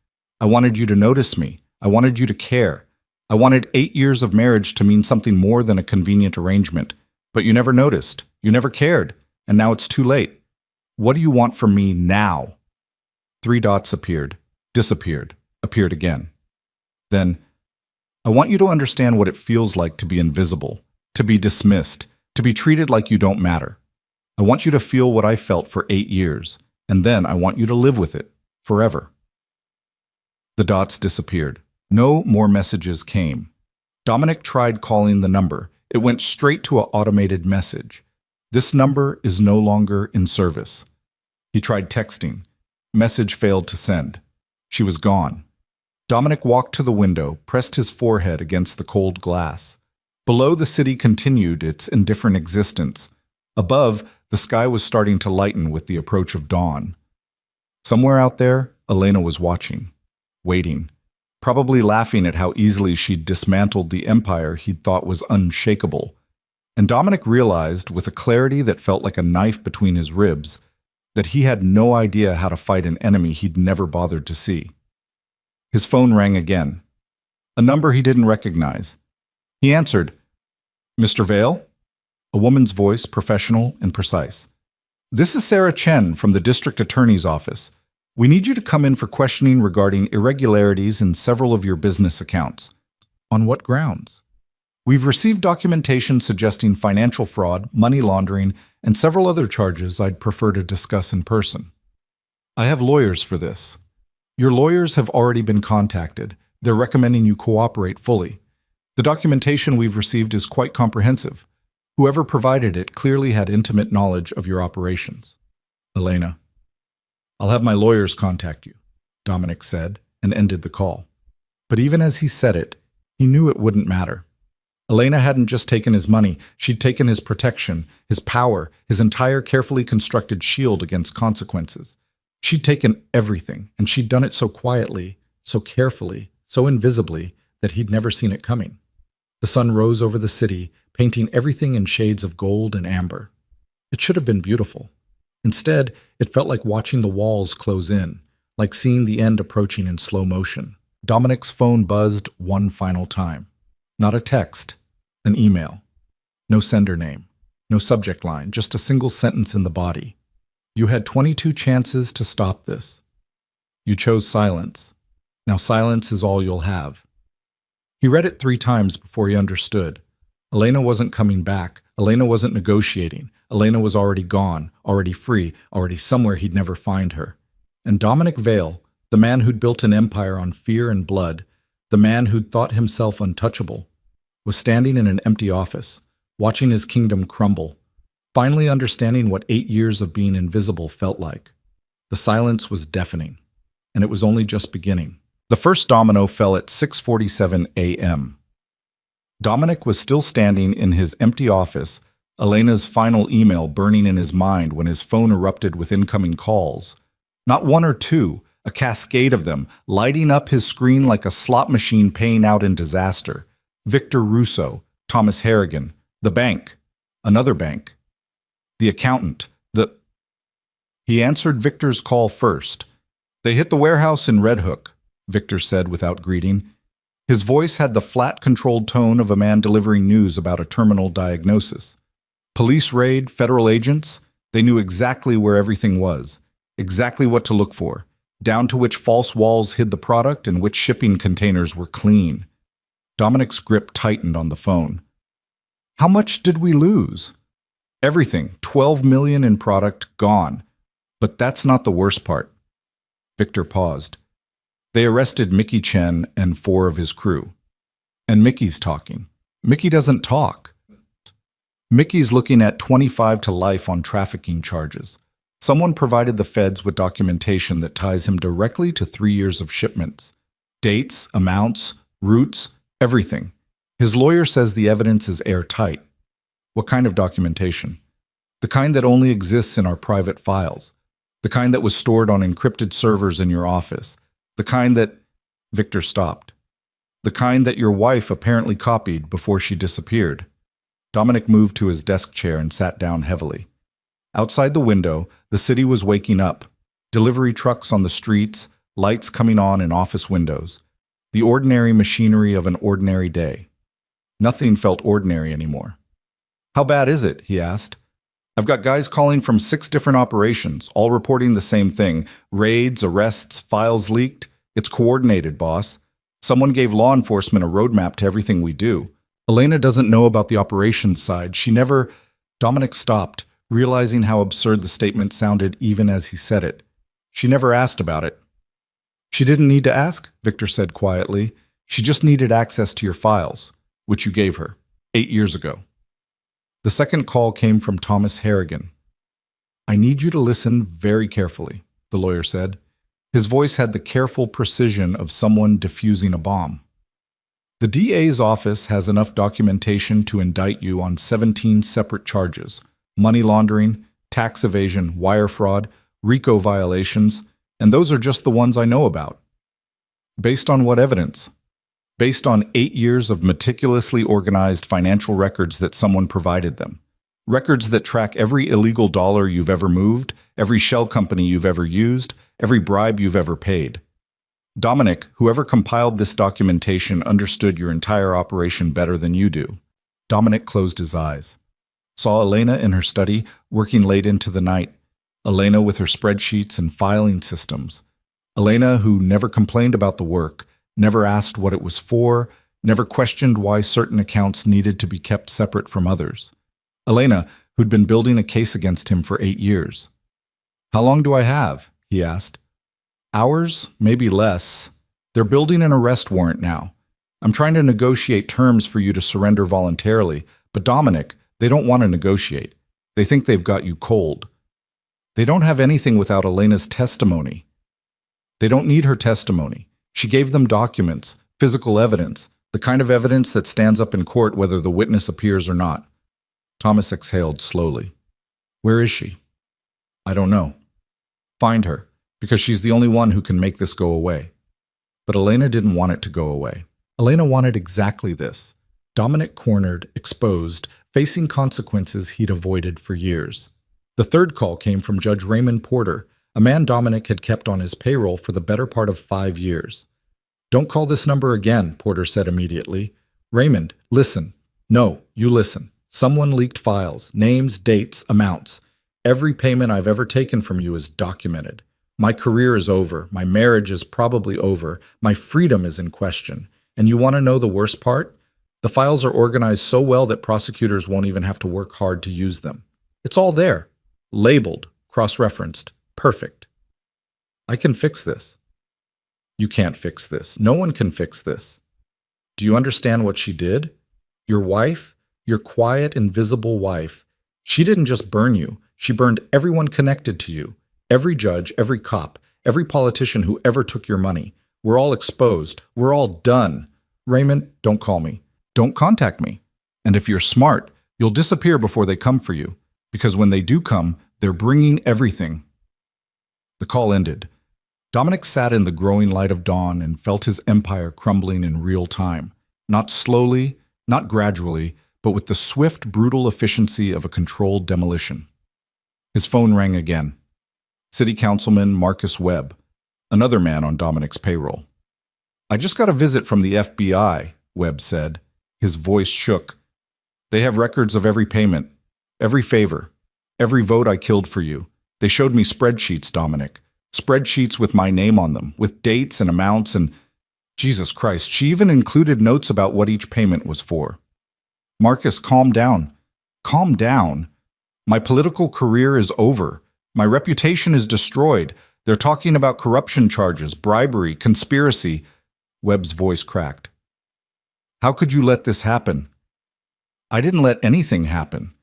Speaker 1: I wanted you to notice me. I wanted you to care. I wanted 8 years of marriage to mean something more than a convenient arrangement. But you never noticed. You never cared. And now it's too late. What do you want from me now? 3 dots appeared, disappeared, appeared again. Then, I want you to understand what it feels like to be invisible, to be dismissed, to be treated like you don't matter. I want you to feel what I felt for 8 years, and then I want you to live with it, forever. The dots disappeared. No more messages came. Dominic tried calling the number. It went straight to an automated message. This number is no longer in service. He tried texting. Message failed to send. She was gone. Dominic walked to the window, pressed his forehead against the cold glass. Below, the city continued its indifferent existence. Above, the sky was starting to lighten with the approach of dawn. Somewhere out there, Elena was watching, waiting, probably laughing at how easily she'd dismantled the empire he'd thought was unshakable. And Dominic realized, with a clarity that felt like a knife between his ribs, that he had no idea how to fight an enemy he'd never bothered to see. His phone rang again. A number he didn't recognize. He answered, Mr. Vale? A woman's voice, professional and precise. This is Sarah Chen from the district attorney's office. We need you to come in for questioning regarding irregularities in several of your business accounts. On what grounds? We've received documentation suggesting financial fraud, money laundering, and several other charges I'd prefer to discuss in person. I have lawyers for this. Your lawyers have already been contacted. They're recommending you cooperate fully. The documentation we've received is quite comprehensive. Whoever provided it clearly had intimate knowledge of your operations. Elena. I'll have my lawyers contact you, Dominic said, and ended the call. But even as he said it, he knew it wouldn't matter. Elena hadn't just taken his money, she'd taken his protection, his power, his entire carefully constructed shield against consequences. She'd taken everything, and she'd done it so quietly, so carefully, so invisibly, that he'd never seen it coming. The sun rose over the city, painting everything in shades of gold and amber. It should have been beautiful. Instead, it felt like watching the walls close in, like seeing the end approaching in slow motion. Dominic's phone buzzed one final time. Not a text, an email. No sender name, no subject line, just a single sentence in the body. You had 22 chances to stop this. You chose silence. Now silence is all you'll have. He read it 3 times before he understood. Elena wasn't coming back. Elena wasn't negotiating. Elena was already gone, already free, already somewhere he'd never find her. And Dominic Vale, the man who'd built an empire on fear and blood, the man who'd thought himself untouchable, was standing in an empty office, watching his kingdom crumble, finally understanding what 8 years of being invisible felt like. The silence was deafening, and it was only just beginning. The first domino fell at 6:47 a.m. Dominic was still standing in his empty office, Elena's final email burning in his mind when his phone erupted with incoming calls. Not 1 or 2, a cascade of them, lighting up his screen like a slot machine paying out in disaster. Victor Russo, Thomas Harrigan, the bank, another bank, the accountant, He answered Victor's call first. "They hit the warehouse in Red Hook," Victor said without greeting. His voice had the flat, controlled tone of a man delivering news about a terminal diagnosis. Police raid, federal agents, they knew exactly where everything was, exactly what to look for, down to which false walls hid the product and which shipping containers were clean. Dominic's grip tightened on the phone. "How much did we lose?" "Everything. 12 million in product gone. But that's not the worst part." Victor paused. "They arrested Mickey Chen and 4 of his crew. And Mickey's talking. Mickey doesn't talk. Mickey's looking at 25 to life on trafficking charges. Someone provided the feds with documentation that ties him directly to 3 years of shipments. Dates, amounts, routes, everything. His lawyer says the evidence is airtight." "What kind of documentation?" "The kind that only exists in our private files. The kind that was stored on encrypted servers in your office. The kind that—" Victor stopped. "The kind that your wife apparently copied before she disappeared." Dominic moved to his desk chair and sat down heavily. Outside the window, the city was waking up. Delivery trucks on the streets, lights coming on in office windows. The ordinary machinery of an ordinary day. Nothing felt ordinary anymore. "How bad is it?" he asked. "I've got guys calling from 6 different operations, all reporting the same thing. Raids, arrests, files leaked. It's coordinated, boss. Someone gave law enforcement a roadmap to everything we do. Elena doesn't know about the operations side. She never—" Dominic stopped, realizing how absurd the statement sounded even as he said it. "She never asked about it." "She didn't need to ask," Victor said quietly. "She just needed access to your files, which you gave her 8 years ago." The second call came from Thomas Harrigan. "I need you to listen very carefully," the lawyer said. His voice had the careful precision of someone defusing a bomb. "The DA's office has enough documentation to indict you on 17 separate charges: money laundering, tax evasion, wire fraud, RICO violations, and those are just the ones I know about." "Based on what evidence?" "Based on 8 years of meticulously organized financial records that someone provided them. Records that track every illegal dollar you've ever moved, every shell company you've ever used, every bribe you've ever paid. Dominic, whoever compiled this documentation understood your entire operation better than you do." Dominic closed his eyes. Saw Elena in her study, working late into the night. Elena with her spreadsheets and filing systems. Elena who never complained about the work, never asked what it was for, never questioned why certain accounts needed to be kept separate from others. Elena, who'd been building a case against him for 8 years. "How long do I have?" he asked. "Hours, maybe less. They're building an arrest warrant now. I'm trying to negotiate terms for you to surrender voluntarily, but Dominic, they don't want to negotiate. They think they've got you cold. They don't have anything without Elena's testimony. They don't need her testimony. She gave them documents, physical evidence, the kind of evidence that stands up in court whether the witness appears or not." Thomas exhaled slowly. "Where is she?" "I don't know." "Find her, because she's the only one who can make this go away." But Elena didn't want it to go away. Elena wanted exactly this. Dominic cornered, exposed, facing consequences he'd avoided for years. The third call came from Judge Raymond Porter, a man Dominic had kept on his payroll for the better part of 5 years. Don't call this number again, Porter said immediately. Raymond, listen. No, you listen. Someone leaked files, names, dates, amounts. Every payment I've ever taken from you is documented. My career is over. My marriage is probably over. My freedom is in question. And you want to know the worst part? The files are organized so well that prosecutors won't even have to work hard to use them. It's all there. Labeled, cross-referenced, perfect. I can fix this. You can't fix this. No one can fix this. Do you understand what she did? Your wife, your quiet, invisible wife, she didn't just burn you. She burned everyone connected to you. Every judge, every cop, every politician who ever took your money. We're all exposed. We're all done. Raymond, don't call me. Don't contact me. And if you're smart, you'll disappear before they come for you. Because when they do come, they're bringing everything. The call ended. Dominic sat in the growing light of dawn and felt his empire crumbling in real time. Not slowly, not gradually, but with the swift, brutal efficiency of a controlled demolition. His phone rang again. City Councilman Marcus Webb, another man on Dominic's payroll. I just got a visit from the FBI, Webb said. His voice shook. They have records of every payment, every favor, every vote I killed for you. They showed me spreadsheets, Dominic. Spreadsheets with my name on them, with dates and amounts and... Jesus Christ, she even included notes about what each payment was for. Marcus, calm down. Calm down. My political career is over. My reputation is destroyed. They're talking about corruption charges, bribery, conspiracy. Webb's voice cracked. How could you let this happen? I didn't let anything happen.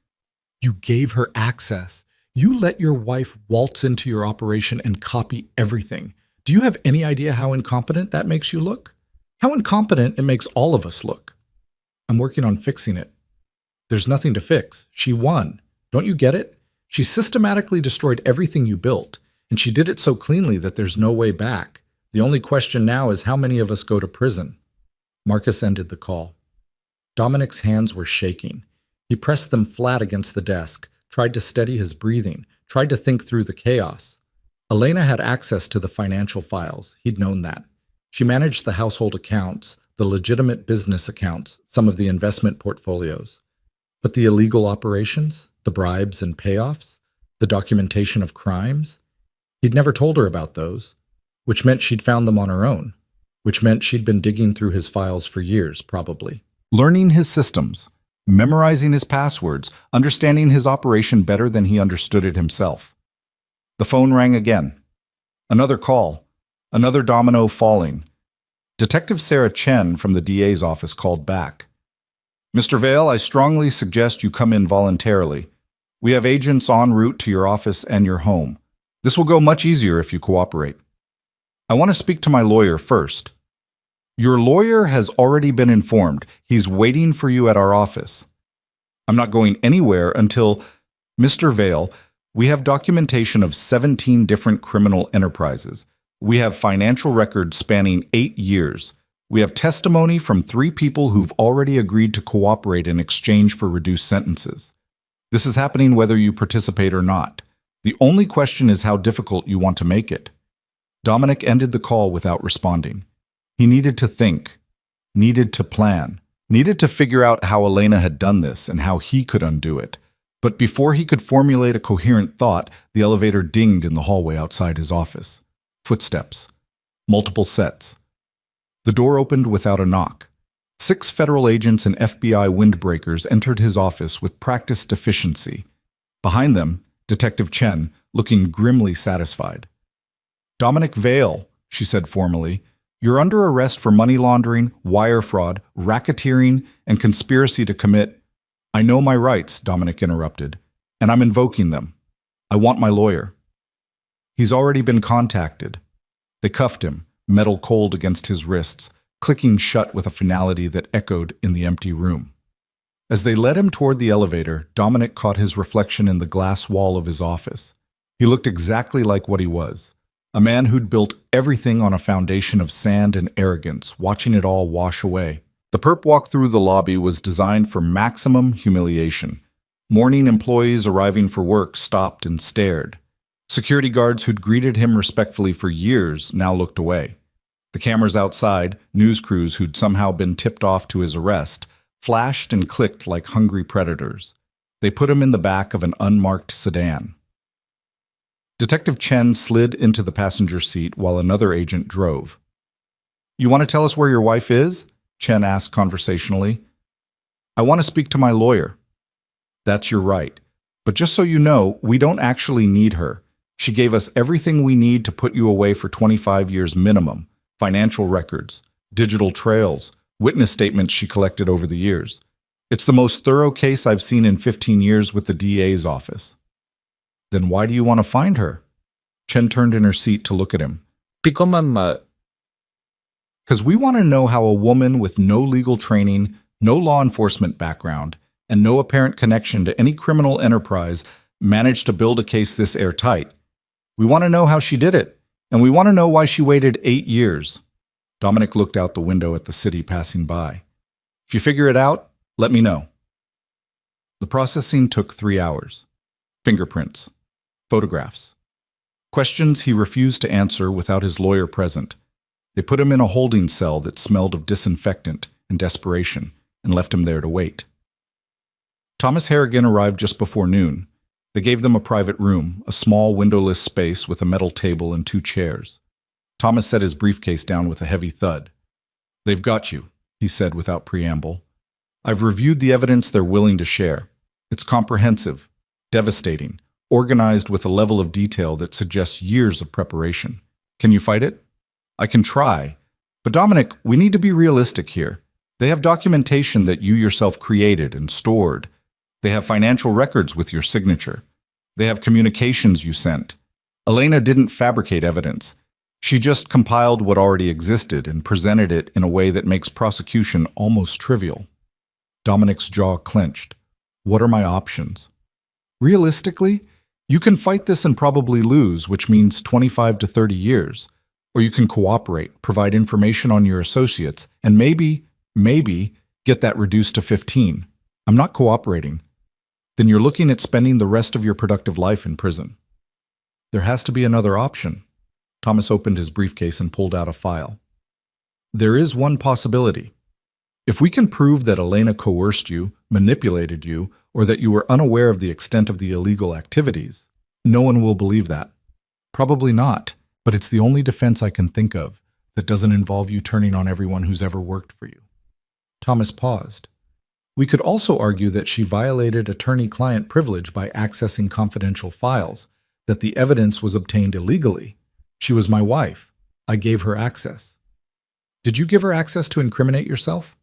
Speaker 1: You gave her access. You let your wife waltz into your operation and copy everything. Do you have any idea how incompetent that makes you look? How incompetent it makes all of us look. I'm working on fixing it. There's nothing to fix. She won. Don't you get it? She systematically destroyed everything you built, and she did it so cleanly that there's no way back. The only question now is how many of us go to prison. Marcus ended the call. Dominic's hands were shaking. He pressed them flat against the desk, tried to steady his breathing, tried to think through the chaos. Elena had access to the financial files. He'd known that. She managed the household accounts, the legitimate business accounts, some of the investment portfolios. But the illegal operations, the bribes and payoffs, the documentation of crimes? He'd never told her about those, which meant she'd found them on her own, which meant she'd been digging through his files for years, probably. Learning his systems, memorizing his passwords, understanding his operation better than he understood it himself. The phone rang again. Another call. Another domino falling. Detective Sarah Chen from the DA's office called back. Mr. Vale, I strongly suggest you come in voluntarily. We have agents en route to your office and your home. This will go much easier if you cooperate. I want to speak to my lawyer first. Your lawyer has already been informed. He's waiting for you at our office. I'm not going anywhere until... Mr. Vale, we have documentation of 17 different criminal enterprises. We have financial records spanning 8 years. We have testimony from 3 people who've already agreed to cooperate in exchange for reduced sentences. This is happening whether you participate or not. The only question is how difficult you want to make it. Dominic ended the call without responding. He needed to think, needed to plan, needed to figure out how Elena had done this and how he could undo it. But before he could formulate a coherent thought, the elevator dinged in the hallway outside his office. Footsteps. Multiple sets. The door opened without a knock. 6 federal agents and FBI windbreakers entered his office with practiced efficiency. Behind them, Detective Chen, looking grimly satisfied. Dominic Vale, she said formally, you're under arrest for money laundering, wire fraud, racketeering, and conspiracy to commit... I know my rights, Dominic interrupted, and I'm invoking them. I want my lawyer. He's already been contacted. They cuffed him, metal cold against his wrists, clicking shut with a finality that echoed in the empty room. As they led him toward the elevator, Dominic caught his reflection in the glass wall of his office. He looked exactly like what he was, a man who'd built everything on a foundation of sand and arrogance, watching it all wash away. The perp walk through the lobby was designed for maximum humiliation. Morning employees arriving for work stopped and stared. Security guards who'd greeted him respectfully for years now looked away. The cameras outside, news crews who'd somehow been tipped off to his arrest, flashed and clicked like hungry predators. They put him in the back of an unmarked sedan. Detective Chen slid into the passenger seat while another agent drove. "You want to tell us where your wife is?" Chen asked conversationally. "I want to speak to my lawyer." "That's your right. But just so you know, we don't actually need her. She gave us everything we need to put you away for 25 years minimum. Financial records, digital trails, witness statements she collected over the years. It's the most thorough case I've seen in 15 years with the DA's office." "Then why do you want to find her?" Chen turned in her seat to look at him.
Speaker 2: Because
Speaker 1: "Because we want to know how a woman with no legal training, no law enforcement background, and no apparent connection to any criminal enterprise managed to build a case this airtight. We want to know how she did it, and we want to know why she waited 8 years. Dominic looked out the window at the city passing by. "If you figure it out, let me know." The processing took 3 hours. Fingerprints. Photographs. Questions he refused to answer without his lawyer present. They put him in a holding cell that smelled of disinfectant and desperation and left him there to wait. Thomas Harrigan arrived just before noon. They gave them a private room, a small windowless space with a metal table and 2 chairs. Thomas set his briefcase down with a heavy thud. "They've got you," he said without preamble. "I've reviewed the evidence they're willing to share. It's comprehensive, devastating, organized with a level of detail that suggests years of preparation. Can you fight it?" "I can try. But Dominic, we need to be realistic here. They have documentation that you yourself created and stored. They have financial records with your signature. They have communications you sent. Elena didn't fabricate evidence. She just compiled what already existed and presented it in a way that makes prosecution almost trivial." Dominic's jaw clenched. "What are my options?" "Realistically, you can fight this and probably lose, which means 25 to 30 years. Or you can cooperate, provide information on your associates, and maybe get that reduced to 15. I'm not cooperating. Then you're looking at spending the rest of your productive life in prison." "There has to be another option." Thomas opened his briefcase and pulled out a file. "There is one possibility. If we can prove that Elena coerced you, manipulated you, or that you were unaware of the extent of the illegal activities, no one will believe that. Probably not, but it's the only defense I can think of that doesn't involve you turning on everyone who's ever worked for you." Thomas paused. "We could also argue that she violated attorney-client privilege by accessing confidential files, that the evidence was obtained illegally. She was my wife. I gave her access." "Did you give her access to incriminate yourself?"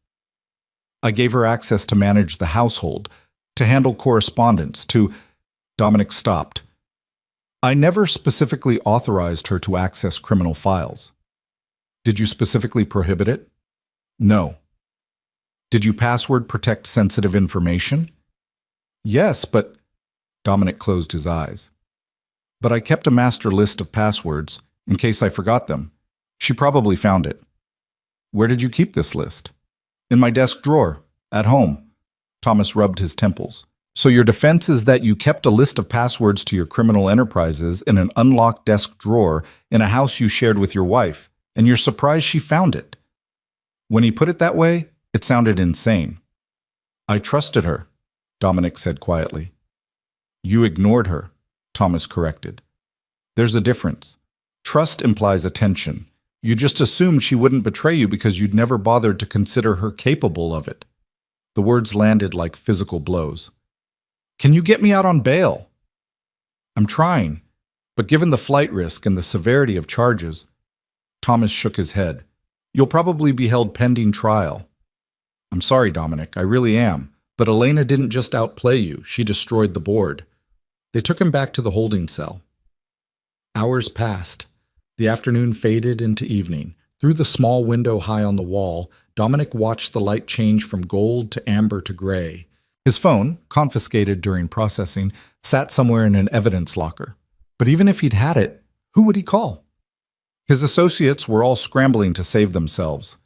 Speaker 1: "I gave her access to manage the household, to handle correspondence, to—" Dominic stopped. "I never specifically authorized her to access criminal files." "Did you specifically prohibit it?" "No." "Did you password protect sensitive information?" "Yes, but—" Dominic closed his eyes. "But I kept a master list of passwords, in case I forgot them. She probably found it." "Where did you keep this list?" "In my desk drawer, at home." Thomas rubbed his temples. "So your defense is that you kept a list of passwords to your criminal enterprises in an unlocked desk drawer in a house you shared with your wife, and you're surprised she found it." When he put it that way, it sounded insane. "I trusted her," Dominic said quietly. "You ignored her," Thomas corrected. "There's a difference. Trust implies attention. You just assumed she wouldn't betray you because you'd never bothered to consider her capable of it." The words landed like physical blows. "Can you get me out on bail?" "I'm trying, but given the flight risk and the severity of charges—" Thomas shook his head. "You'll probably be held pending trial." "I'm sorry, Dominic, I really am. But Elena didn't just outplay you, she destroyed the board." They took him back to the holding cell. Hours passed. The afternoon faded into evening. Through the small window high on the wall, Dominic watched the light change from gold to amber to gray. His phone, confiscated during processing, sat somewhere in an evidence locker. But even if he'd had it, who would he call? His associates were all scrambling to save themselves.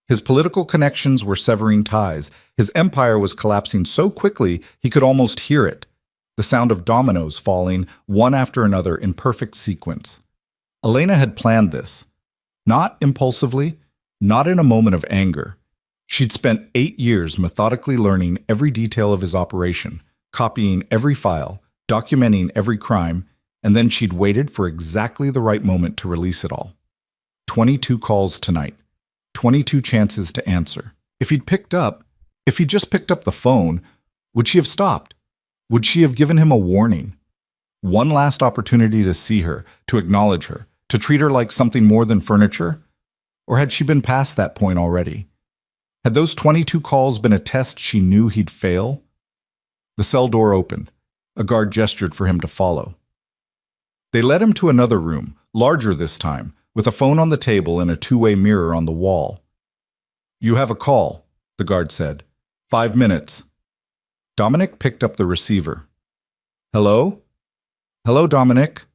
Speaker 1: His political connections were severing ties. His empire was collapsing so quickly he could almost hear it. The sound of dominoes falling, one after another in perfect sequence. Elena had planned this. Not impulsively, not in a moment of anger. She'd spent 8 years methodically learning every detail of his operation, copying every file, documenting every crime, and then she'd waited for exactly the right moment to release it all. 22 calls tonight, 22 chances to answer. If he'd just picked up the phone, would she have stopped? Would she have given him a warning? One last opportunity to see her, to acknowledge her, to treat her like something more than furniture? Or had she been past that point already? Had those 22 calls been a test she knew he'd fail? The cell door opened. A guard gestured for him to follow. They led him to another room, larger this time, with a phone on the table and a two-way mirror on the wall. "You have a call," the guard said. 5 minutes. Dominic picked up the receiver. "Hello? Hello, Dominic?"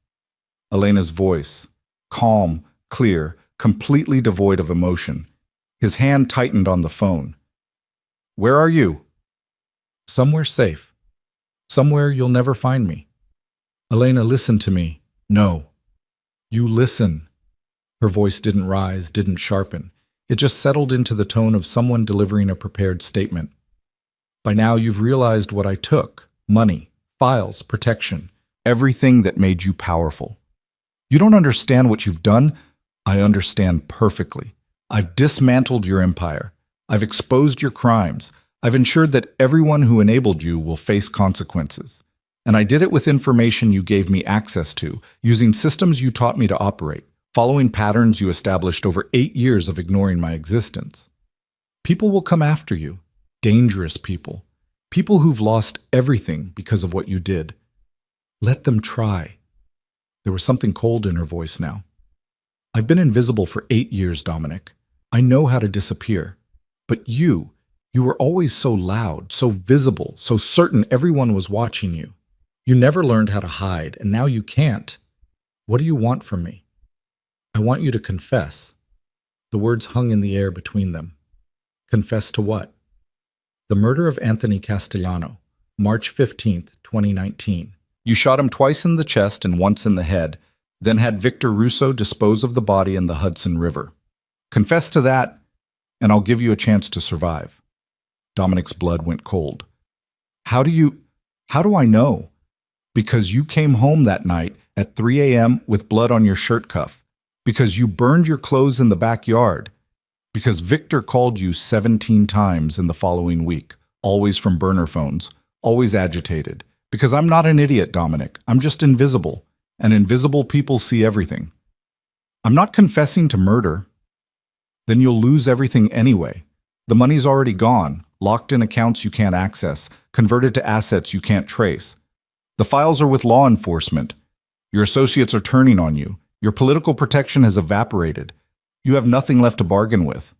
Speaker 1: Elena's voice, calm, clear, completely devoid of emotion. His hand tightened on the phone. "Where are you?" "Somewhere safe. Somewhere you'll never find me." "Elena, listen to me." "No." "You listen." Her voice didn't rise, didn't sharpen. It just settled into the tone of someone delivering a prepared statement. "By now you've realized what I took. Money, files, protection, everything that made you powerful. You don't understand what you've done. I understand perfectly. I've dismantled your empire. I've exposed your crimes. I've ensured that everyone who enabled you will face consequences. And I did it with information you gave me access to, using systems you taught me to operate, following patterns you established over 8 years of ignoring my existence. People will come after you. Dangerous people. People who've lost everything because of what you did. Let them try." There was something cold in her voice now. "I've been invisible for 8 years, Dominic. I know how to disappear. But you were always so loud, so visible, so certain everyone was watching you. You never learned how to hide, and now you can't. What do you want from me?" "I want you to confess." The words hung in the air between them. Confess to what? The murder of Anthony Castellano, March 15th, 2019. You shot him twice in the chest and once in the head, then had Victor Russo dispose of the body in the Hudson River. Confess to that, and I'll give you a chance to survive. Dominic's blood went cold. How do I know? Because you came home that night at 3 a.m. with blood on your shirt cuff. Because you burned your clothes in the backyard. Because Victor called you 17 times in the following week, always from burner phones, always agitated. Because I'm not an idiot, Dominic. I'm just invisible, and invisible people see everything. I'm not confessing to murder. Then you'll lose everything anyway. The money's already gone, locked in accounts you can't access, converted to assets you can't trace. The files are with law enforcement. Your associates are turning on you. Your political protection has evaporated. You have nothing left to bargain with.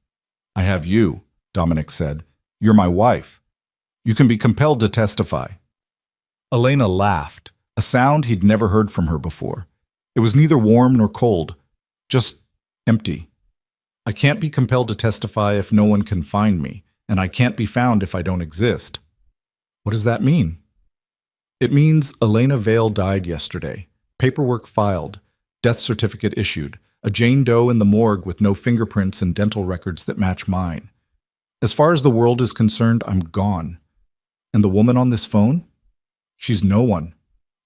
Speaker 1: I have you, Dominic said. You're my wife. You can be compelled to testify. Elena laughed, a sound he'd never heard from her before. It was neither warm nor cold, just empty. I can't be compelled to testify if no one can find me, and I can't be found if I don't exist. What does that mean? It means Elena Vale died yesterday. Paperwork filed, death certificate issued, a Jane Doe in the morgue with no fingerprints and dental records that match mine. As far as the world is concerned, I'm gone. And the woman on this phone? She's no one.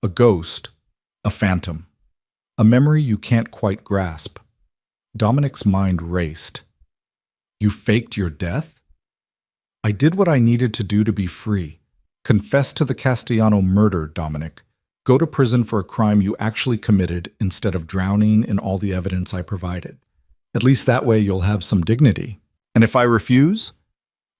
Speaker 1: A ghost. A phantom. A memory you can't quite grasp. Dominic's mind raced. You faked your death? I did what I needed to do to be free. Confess to the Castellano murder, Dominic. Go to prison for a crime you actually committed instead of drowning in all the evidence I provided. At least that way you'll have some dignity. And if I refuse,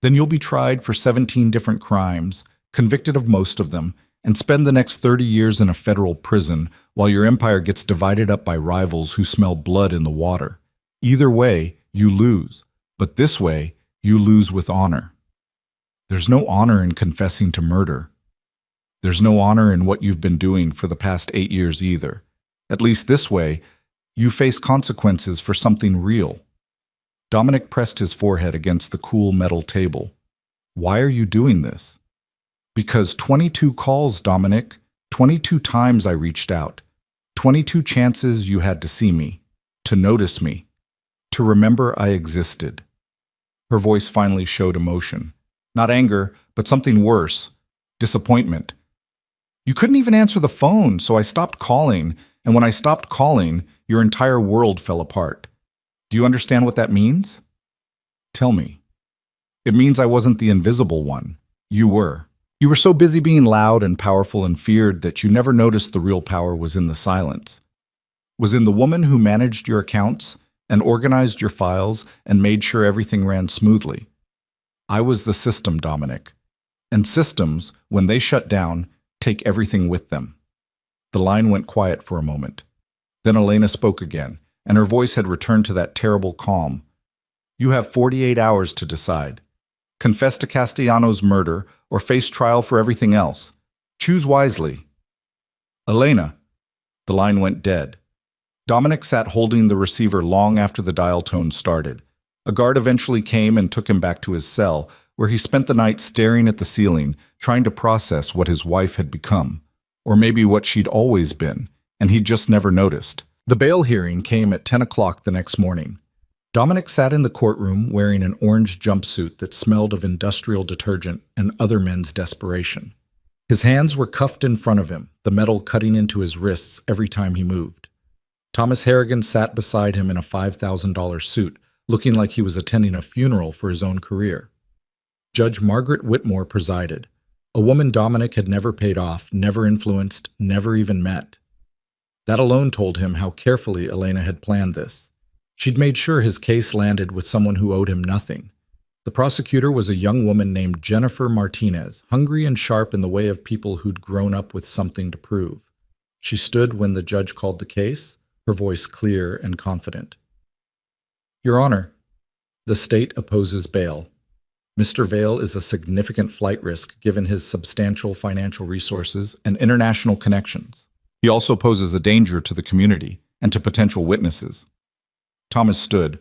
Speaker 1: then you'll be tried for 17 different crimes, convicted of most of them, and spend the next 30 years in a federal prison while your empire gets divided up by rivals who smell blood in the water. Either way, you lose. But this way, you lose with honor. There's no honor in confessing to murder. There's no honor in what you've been doing for the past 8 years either. At least this way, you face consequences for something real. Dominic pressed his forehead against the cool metal table. Why are you doing this? Because 22 calls, Dominic. 22 times I reached out. 22 chances you had to see me, to notice me. To remember I existed. Her voice finally showed emotion. Not anger, but something worse. Disappointment. You couldn't even answer the phone, so I stopped calling, and when I stopped calling, your entire world fell apart. Do you understand what that means? Tell me. It means I wasn't the invisible one. You were. You were so busy being loud and powerful and feared that you never noticed the real power was in the silence. Was in the woman who managed your accounts and organized your files and made sure everything ran smoothly. I was the system, Dominic. And systems, when they shut down, take everything with them. The line went quiet for a moment. Then Elena spoke again, and her voice had returned to that terrible calm. You have 48 hours to decide. Confess to Castellano's murder or face trial for everything else. Choose wisely. Elena. The line went dead. Dominic sat holding the receiver long after the dial tone started. A guard eventually came and took him back to his cell, where he spent the night staring at the ceiling, trying to process what his wife had become. Or maybe what she'd always been, and he'd just never noticed. The bail hearing came at 10 o'clock the next morning. Dominic sat in the courtroom wearing an orange jumpsuit that smelled of industrial detergent and other men's desperation. His hands were cuffed in front of him, the metal cutting into his wrists every time he moved. Thomas Harrigan sat beside him in a $5,000 suit, looking like he was attending a funeral for his own career. Judge Margaret Whitmore presided, a woman Dominic had never paid off, never influenced, never even met. That alone told him how carefully Elena had planned this. She'd made sure his case landed with someone who owed him nothing. The prosecutor was a young woman named Jennifer Martinez, hungry and sharp in the way of people who'd grown up with something to prove. She stood when the judge called the case, her voice clear and confident. Your Honor, the state opposes bail. Mr. Vale is a significant flight risk given his substantial financial resources and international connections. He also poses a danger to the community and to potential witnesses. Thomas stood.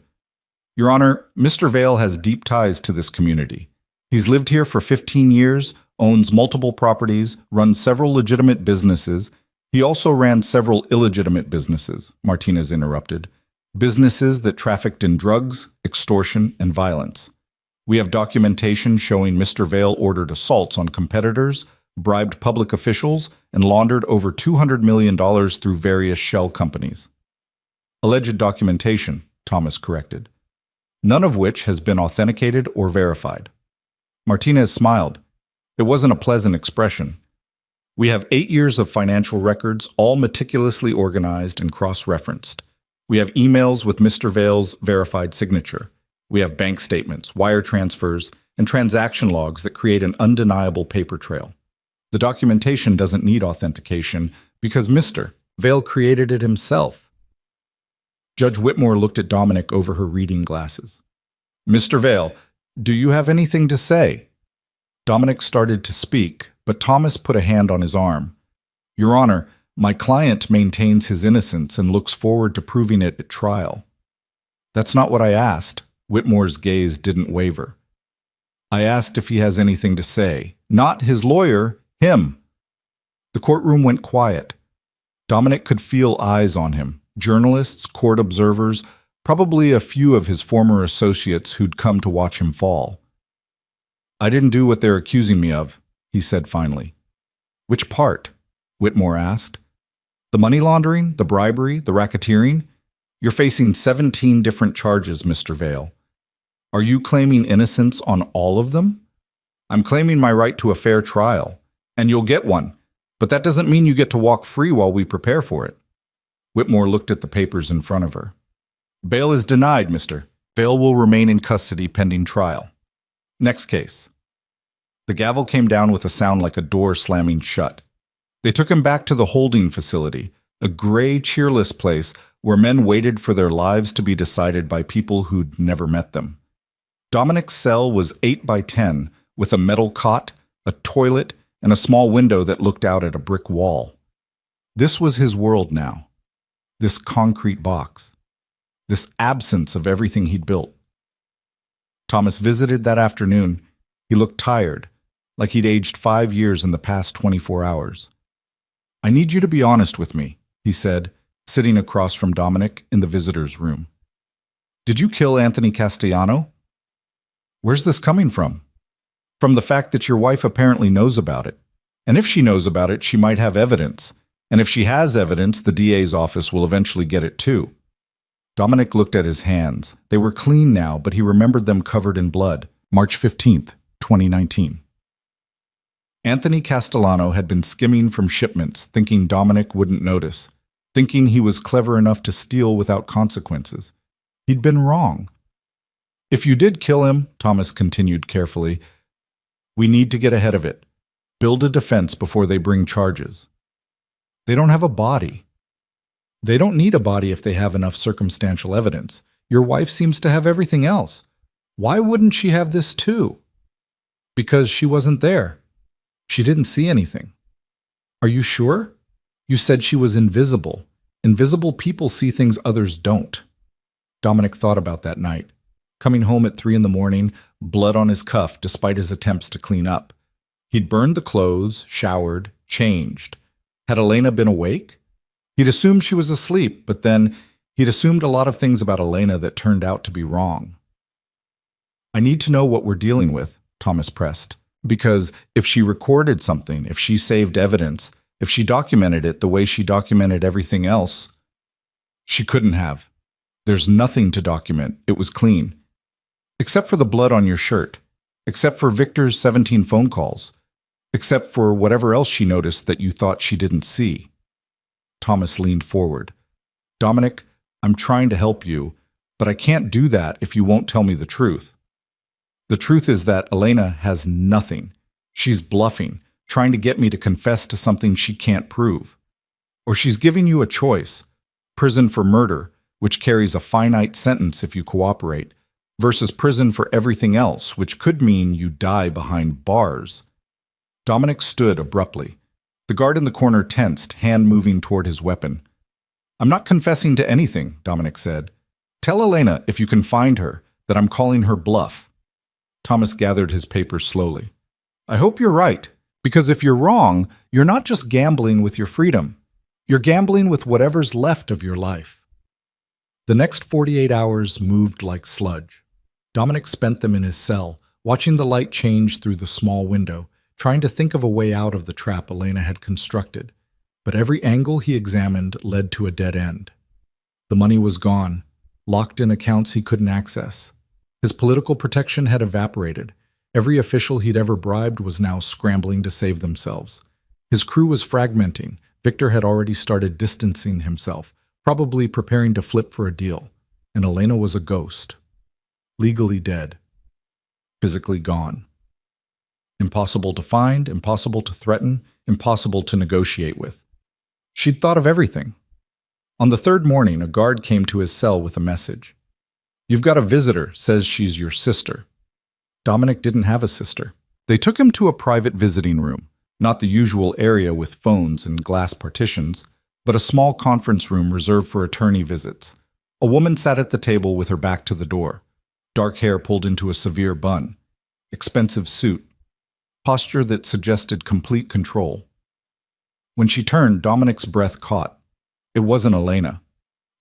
Speaker 1: Your Honor, Mr. Vale has deep ties to this community. He's lived here for 15 years, owns multiple properties, runs several legitimate businesses. He also ran several illegitimate businesses, Martinez interrupted. Businesses that trafficked in drugs, extortion, and violence. We have documentation showing Mr. Vale ordered assaults on competitors, bribed public officials, and laundered over $200 million through various shell companies. Alleged documentation, Thomas corrected. None of which has been authenticated or verified. Martinez smiled. It wasn't a pleasant expression. We have 8 years of financial records, all meticulously organized and cross-referenced. We have emails with Mr. Vale's verified signature. We have bank statements, wire transfers, and transaction logs that create an undeniable paper trail. The documentation doesn't need authentication because Mr. Vale created it himself. Judge Whitmore looked at Dominic over her reading glasses. Mr. Vale, do you have anything to say? Dominic started to speak, but Thomas put a hand on his arm. Your Honor, my client maintains his innocence and looks forward to proving it at trial. That's not what I asked. Whitmore's gaze didn't waver. I asked if he has anything to say. Not his lawyer, him. The courtroom went quiet. Dominic could feel eyes on him. Journalists, court observers, probably a few of his former associates who'd come to watch him fall. I didn't do what they're accusing me of, he said finally. Which part? Whitmore asked. The money laundering, the bribery, the racketeering? You're facing 17 different charges, Mr. Vale. Are you claiming innocence on all of them? I'm claiming my right to a fair trial, and you'll get one, but that doesn't mean you get to walk free while we prepare for it. Whitmore looked at the papers in front of her. Bail is denied, Mr. Vale will remain in custody pending trial. Next case. The gavel came down with a sound like a door slamming shut. They took him back to the holding facility, a gray, cheerless place where men waited for their lives to be decided by people who'd never met them. Dominic's cell was 8 by 10, with a metal cot, a toilet, and a small window that looked out at a brick wall. This was his world now. This concrete box. This absence of everything he'd built. Thomas visited that afternoon. He looked tired, like he'd aged 5 years in the past 24 hours. I need you to be honest with me, he said, sitting across from Dominic in the visitor's room. Did you kill Anthony Castellano? Where's this coming from? From the fact that your wife apparently knows about it. And if she knows about it, she might have evidence. And if she has evidence, the DA's office will eventually get it too. Dominic looked at his hands. They were clean now, but he remembered them covered in blood. March 15th, 2019. Anthony Castellano had been skimming from shipments, thinking Dominic wouldn't notice, thinking he was clever enough to steal without consequences. He'd been wrong. If you did kill him, Thomas continued carefully, we need to get ahead of it. Build a defense before they bring charges. They don't have a body. They don't need a body if they have enough circumstantial evidence. Your wife seems to have everything else. Why wouldn't she have this too? Because she wasn't there. She didn't see anything. Are you sure? You said she was invisible. Invisible people see things others don't. Dominic thought about that night. Coming home at 3 a.m, blood on his cuff despite his attempts to clean up. He'd burned the clothes, showered, changed. Had Elena been awake? He'd assumed she was asleep, but then he'd assumed a lot of things about Elena that turned out to be wrong. I need to know what we're dealing with, Thomas pressed. Because if she recorded something, if she saved evidence, if she documented it the way she documented everything else, she couldn't have. There's nothing to document. It was clean. Except for the blood on your shirt. Except for Victor's 17 phone calls. Except for whatever else she noticed that you thought she didn't see. Thomas leaned forward. Dominic, I'm trying to help you, but I can't do that if you won't tell me the truth. The truth is that Elena has nothing. She's bluffing, trying to get me to confess to something she can't prove. Or she's giving you a choice, prison for murder, which carries a finite sentence if you cooperate, versus prison for everything else, which could mean you die behind bars. Dominic stood abruptly. The guard in the corner tensed, hand moving toward his weapon. I'm not confessing to anything, Dominic said. Tell Elena, if you can find her, that I'm calling her bluff. Thomas gathered his papers slowly. I hope you're right, because if you're wrong, you're not just gambling with your freedom. You're gambling with whatever's left of your life. The next 48 hours moved like sludge. Dominic spent them in his cell, watching the light change through the small window, trying to think of a way out of the trap Elena had constructed. But every angle he examined led to a dead end. The money was gone, locked in accounts he couldn't access. His political protection had evaporated. Every official he'd ever bribed was now scrambling to save themselves. His crew was fragmenting. Victor had already started distancing himself, probably preparing to flip for a deal. And Elena was a ghost. Legally dead. Physically gone. Impossible to find, impossible to threaten, impossible to negotiate with. She'd thought of everything. On the third morning, a guard came to his cell with a message. You've got a visitor, says she's your sister. Dominic didn't have a sister. They took him to a private visiting room, not the usual area with phones and glass partitions, but a small conference room reserved for attorney visits. A woman sat at the table with her back to the door. Dark hair pulled into a severe bun. Expensive suit. Posture that suggested complete control. When she turned, Dominic's breath caught. It wasn't Elena,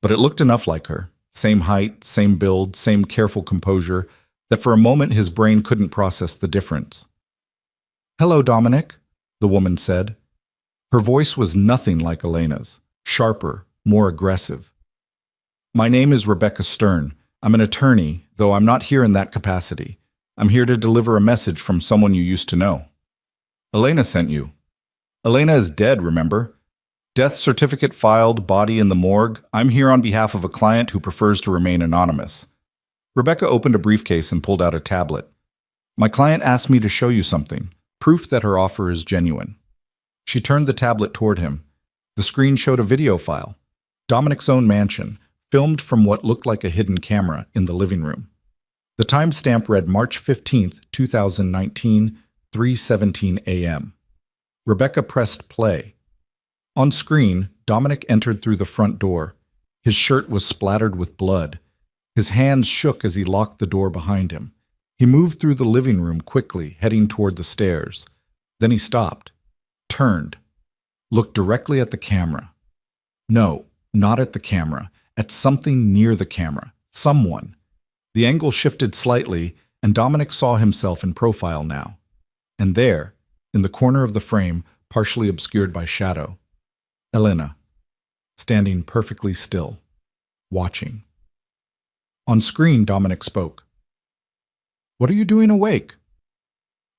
Speaker 1: but it looked enough like her. Same height, same build, same careful composure, that for a moment his brain couldn't process the difference. Hello, Dominic, the woman said. Her voice was nothing like Elena's, sharper, more aggressive. My name is Rebecca Stern. I'm an attorney, though I'm not here in that capacity. I'm here to deliver a message from someone you used to know. Elena sent you. Elena is dead, remember? Death certificate filed, body in the morgue. I'm here on behalf of a client who prefers to remain anonymous. Rebecca opened a briefcase and pulled out a tablet. My client asked me to show you something, proof that her offer is genuine. She turned the tablet toward him. The screen showed a video file. Dominic's own mansion, filmed from what looked like a hidden camera in the living room. The timestamp read March 15th, 2019, 3:17 a.m. Rebecca pressed play. On screen, Dominic entered through the front door. His shirt was splattered with blood. His hands shook as he locked the door behind him. He moved through the living room quickly, heading toward the stairs. Then he stopped, turned, looked directly at the camera. No, not at the camera, at something near the camera, Someone. The angle shifted slightly, and Dominic saw himself in profile now. And there, in the corner of the frame, partially obscured by shadow, Elena, standing perfectly still, watching. On screen, Dominic spoke. "What are you doing awake?"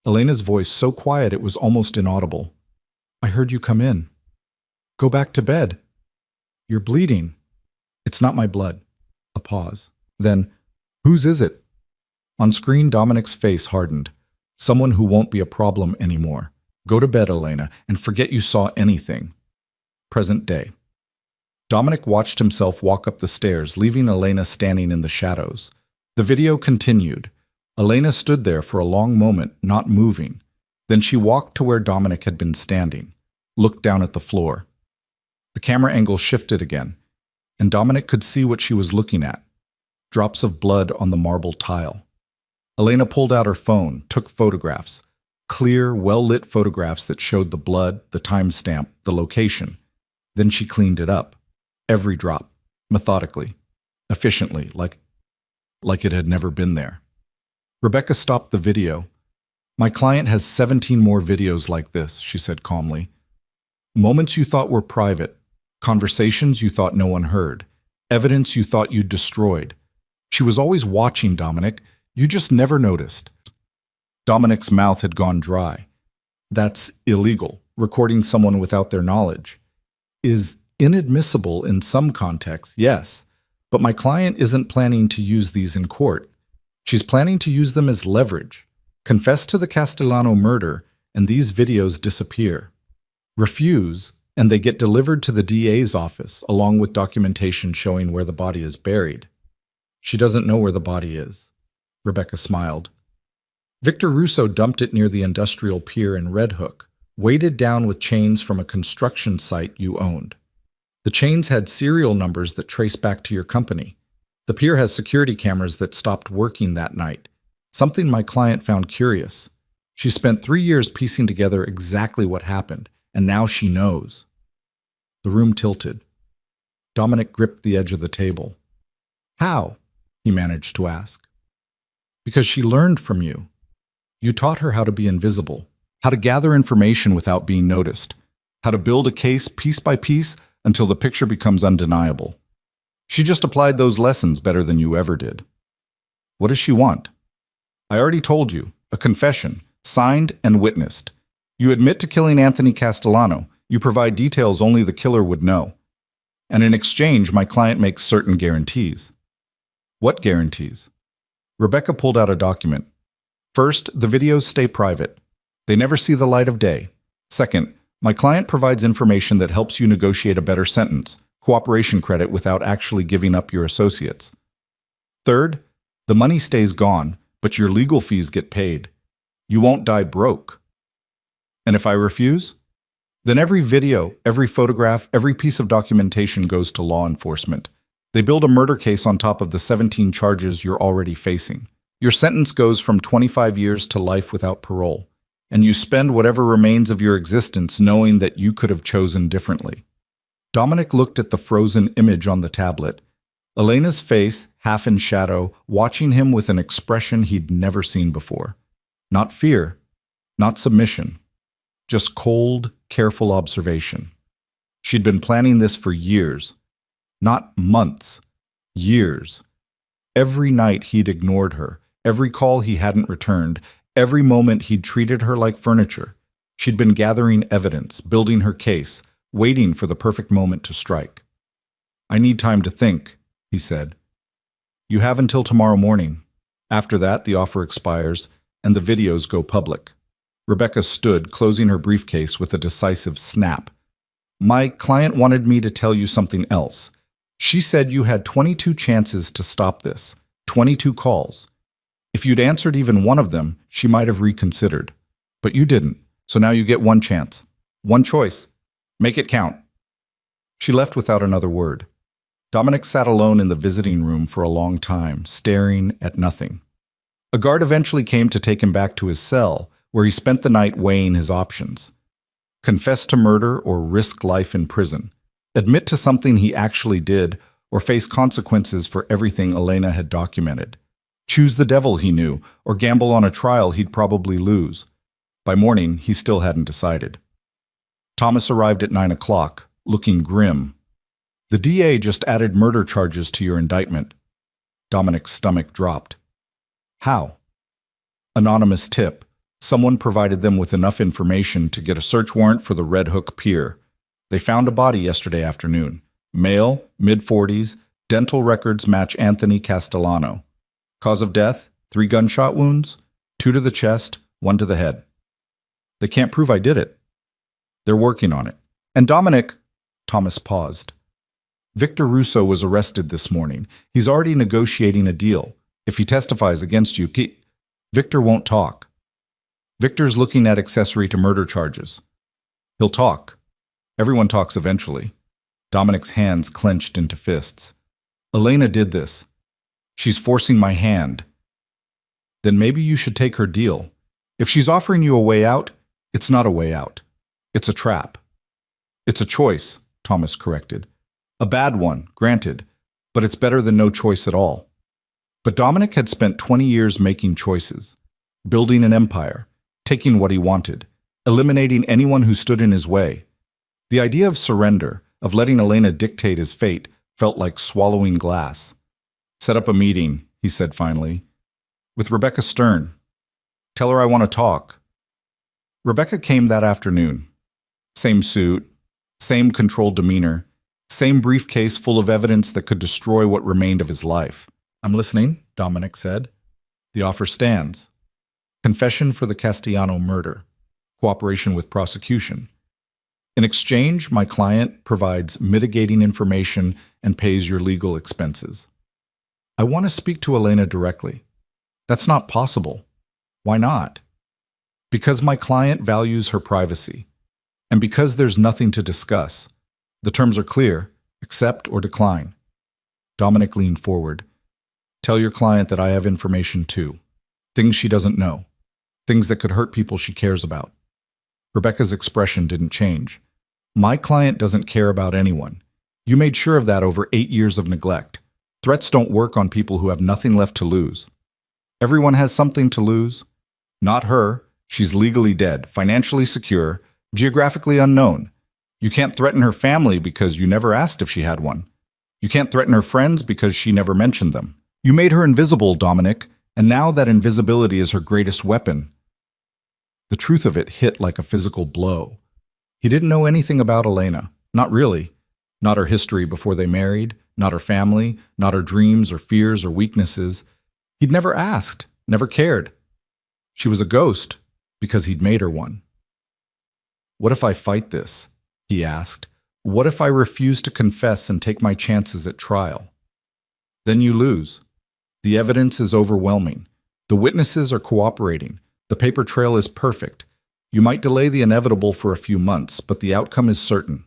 Speaker 1: Elena's voice so quiet it was almost inaudible. "I heard you come in." "Go back to bed." "You're bleeding." "It's not my blood." A pause. Then, "Whose is it?" On screen, Dominic's face hardened. "Someone who won't be a problem anymore. Go to bed, Elena, and forget you saw anything." Present day. Dominic watched himself walk up the stairs, leaving Elena standing in the shadows. The video continued. Elena stood there for a long moment, not moving. Then she walked to where Dominic had been standing, looked down at the floor. The camera angle shifted again, and Dominic could see what she was looking at. Drops of blood on the marble tile. Elena pulled out her phone, took photographs. Clear, well-lit photographs that showed the blood, the timestamp, the location. Then she cleaned it up. Every drop, methodically, efficiently, like it had never been there. Rebecca stopped the video. "My client has 17 more videos like this," she said calmly. "Moments you thought were private, conversations you thought no one heard, evidence you thought you'd destroyed. She was always watching, Dominic. You just never noticed." Dominic's mouth had gone dry. "That's illegal. Recording someone without their knowledge is inadmissible in some contexts, yes, but my client isn't planning to use these in court. She's planning to use them as leverage. Confess to the Castellano murder, and these videos disappear. Refuse, and they get delivered to the DA's office, along with documentation showing where the body is buried." "She doesn't know where the body is." Rebecca smiled. "Victor Russo dumped it near the industrial pier in Red Hook, weighted down with chains from a construction site you owned. The chains had serial numbers that trace back to your company. The pier has security cameras that stopped working that night, something my client found curious. She spent 3 years piecing together exactly what happened, and now she knows." The room tilted. Dominic gripped the edge of the table. "How?" he managed to ask. "Because she learned from you. You taught her how to be invisible, how to gather information without being noticed, how to build a case piece by piece until the picture becomes undeniable. She just applied those lessons better than you ever did." "What does she want?" "I already told you. A confession, signed and witnessed. You admit to killing Anthony Castellano. You provide details only the killer would know. And in exchange, my client makes certain guarantees." "What guarantees?" Rebecca pulled out a document. "First, the videos stay private. They never see the light of day. Second, my client provides information that helps you negotiate a better sentence, cooperation credit without actually giving up your associates. Third, the money stays gone, but your legal fees get paid. You won't die broke. And if I refuse? Then every video, every photograph, every piece of documentation goes to law enforcement. They build a murder case on top of the 17 charges you're already facing. Your sentence goes from 25 years to life without parole, and you spend whatever remains of your existence knowing that you could have chosen differently." Dominic looked at the frozen image on the tablet. Elena's face, half in shadow, watching him with an expression he'd never seen before. Not fear, not submission, just cold, careful observation. She'd been planning this for years. Not months, years. Every night he'd ignored her, every call he hadn't returned, every moment he'd treated her like furniture. She'd been gathering evidence, building her case, waiting for the perfect moment to strike. "I need time to think," he said. "You have until tomorrow morning. After that, the offer expires, and the videos go public." Rebecca stood, closing her briefcase with a decisive snap. "My client wanted me to tell you something else. She said you had 22 chances to stop this, 22 calls. If you'd answered even one of them, she might have reconsidered. But you didn't, so now you get one chance. One choice. Make it count." She left without another word. Dominic sat alone in the visiting room for a long time, staring at nothing. A guard eventually came to take him back to his cell, where he spent the night weighing his options. Confess to murder or risk life in prison. Admit to something he actually did, or face consequences for everything Elena had documented. Choose the devil, he knew, or gamble on a trial he'd probably lose. By morning, he still hadn't decided. Thomas arrived at 9 o'clock, looking grim. The DA just added murder charges to your indictment. Dominic's stomach dropped. How? Anonymous tip. Someone provided them with enough information to get a search warrant for the Red Hook Pier. They found a body yesterday afternoon. Male, mid-40s, dental records match Anthony Castellano. Cause of death, 3 gunshot wounds, 2 to the chest, 1 to the head. They can't prove I did it. They're working on it. And Dominic, Thomas paused. Victor Russo was arrested this morning. He's already negotiating a deal. If he testifies against you, Victor won't talk. Victor's looking at accessory to murder charges. He'll talk. Everyone talks eventually. Dominic's hands clenched into fists. Elena did this. She's forcing my hand. Then maybe you should take her deal. If she's offering you a way out, it's not a way out. It's a trap. It's a choice, Thomas corrected. A bad one, granted, but it's better than no choice at all. But Dominic had spent 20 years making choices, building an empire, taking what he wanted, eliminating anyone who stood in his way. The idea of surrender, of letting Elena dictate his fate, felt like swallowing glass. Set up a meeting, he said finally, with Rebecca Stern. Tell her I want to talk. Rebecca came that afternoon. Same suit, same controlled demeanor, same briefcase full of evidence that could destroy what remained of his life. I'm listening, Dominic said. The offer stands. Confession for the Castellano murder. Cooperation with prosecution. In exchange, my client provides mitigating information and pays your legal expenses. I want to speak to Elena directly. That's not possible. Why not? Because my client values her privacy. And because there's nothing to discuss. The terms are clear. Accept or decline. Dominic leaned forward. Tell your client that I have information too. Things she doesn't know. Things that could hurt people she cares about. Rebecca's expression didn't change. My client doesn't care about anyone. You made sure of that over 8 years of neglect. Threats don't work on people who have nothing left to lose. Everyone has something to lose. Not her. She's legally dead, financially secure, geographically unknown. You can't threaten her family because you never asked if she had one. You can't threaten her friends because she never mentioned them. You made her invisible, Dominic, and now that invisibility is her greatest weapon. The truth of it hit like a physical blow. He didn't know anything about Elena. Not really. Not her history before they married, not her family, not her dreams or fears or weaknesses. He'd never asked, never cared. She was a ghost because he'd made her one. What if I fight this? He asked. What if I refuse to confess and take my chances at trial? Then you lose. The evidence is overwhelming. The witnesses are cooperating. The paper trail is perfect. You might delay the inevitable for a few months, but the outcome is certain.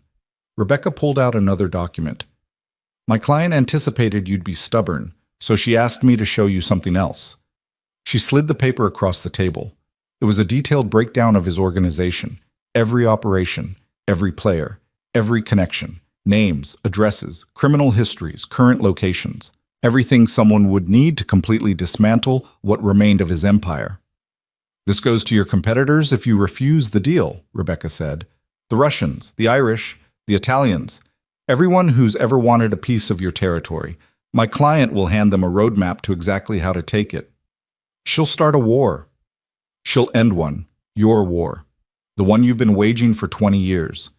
Speaker 1: Rebecca pulled out another document. My client anticipated you'd be stubborn, so she asked me to show you something else. She slid the paper across the table. It was a detailed breakdown of his organization, every operation, every player, every connection, names, addresses, criminal histories, current locations, everything someone would need to completely dismantle what remained of his empire. This goes to your competitors if you refuse the deal, Rebecca said. The Russians, the Irish, the Italians, everyone who's ever wanted a piece of your territory. My client will hand them a roadmap to exactly how to take it. She'll start a war. She'll end one, your war, the one you've been waging for 20 years.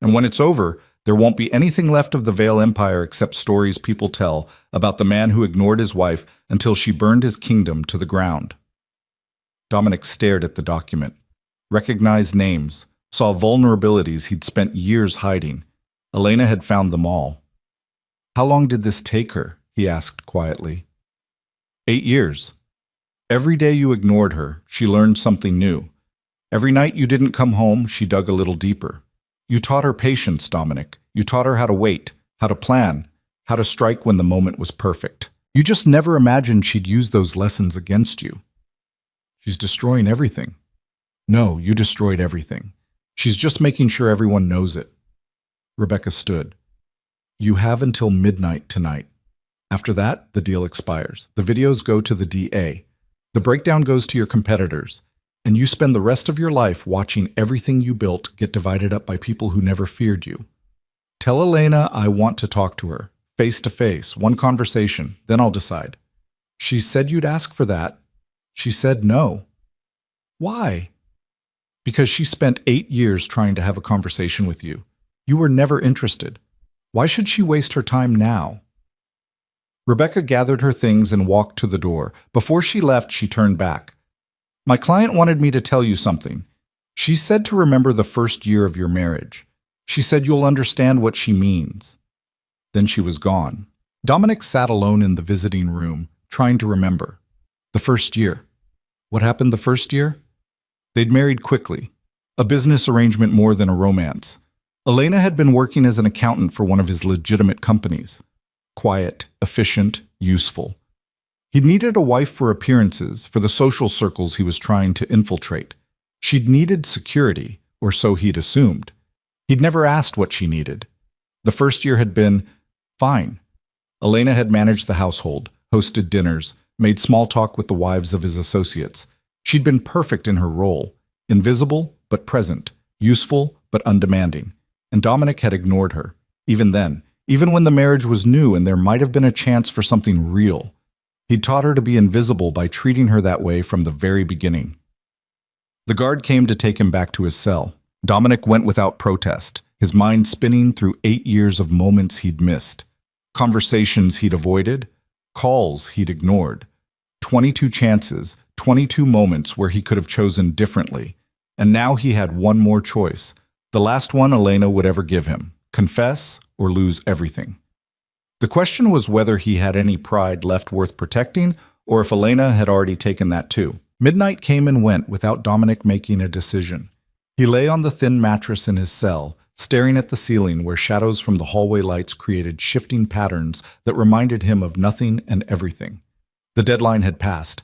Speaker 1: And when it's over, there won't be anything left of the Vale Empire except stories people tell about the man who ignored his wife until she burned his kingdom to the ground. Dominic stared at the document, recognized names, saw vulnerabilities he'd spent years hiding. Elena had found them all. How long did this take her? He asked quietly. 8 years. Every day you ignored her, she learned something new. Every night you didn't come home, she dug a little deeper. You taught her patience, Dominic. You taught her how to wait, how to plan, how to strike when the moment was perfect. You just never imagined she'd use those lessons against you. She's destroying everything. No, you destroyed everything. She's just making sure everyone knows it. Rebecca stood. You have until midnight tonight. After that, the deal expires. The videos go to the DA. The breakdown goes to your competitors. And you spend the rest of your life watching everything you built get divided up by people who never feared you. Tell Elena I want to talk to her, face to face, one conversation, then I'll decide. She said you'd ask for that. She said no. Why? Because she spent 8 years trying to have a conversation with you. You were never interested. Why should she waste her time now? Rebecca gathered her things and walked to the door. Before she left, she turned back. My client wanted me to tell you something. She said to remember the first year of your marriage. She said you'll understand what she means. Then she was gone. Dominic sat alone in the visiting room, trying to remember. The first year. What happened the first year? They'd married quickly. A business arrangement more than a romance. Elena had been working as an accountant for one of his legitimate companies. Quiet, efficient, useful. He'd needed a wife for appearances, for the social circles he was trying to infiltrate. She'd needed security, or so he'd assumed. He'd never asked what she needed. The first year had been fine. Elena had managed the household, hosted dinners, made small talk with the wives of his associates. She'd been perfect in her role, invisible but present, useful but undemanding. And Dominic had ignored her, even then, even when the marriage was new and there might have been a chance for something real. He'd taught her to be invisible by treating her that way from the very beginning. The guard came to take him back to his cell. Dominic went without protest, his mind spinning through 8 years of moments he'd missed, conversations he'd avoided, calls he'd ignored, 22 chances, 22 moments where he could have chosen differently. And now he had one more choice, the last one Elena would ever give him: confess or lose everything. The question was whether he had any pride left worth protecting, or if Elena had already taken that too. Midnight came and went without Dominic making a decision. He lay on the thin mattress in his cell, staring at the ceiling where shadows from the hallway lights created shifting patterns that reminded him of nothing and everything. The deadline had passed.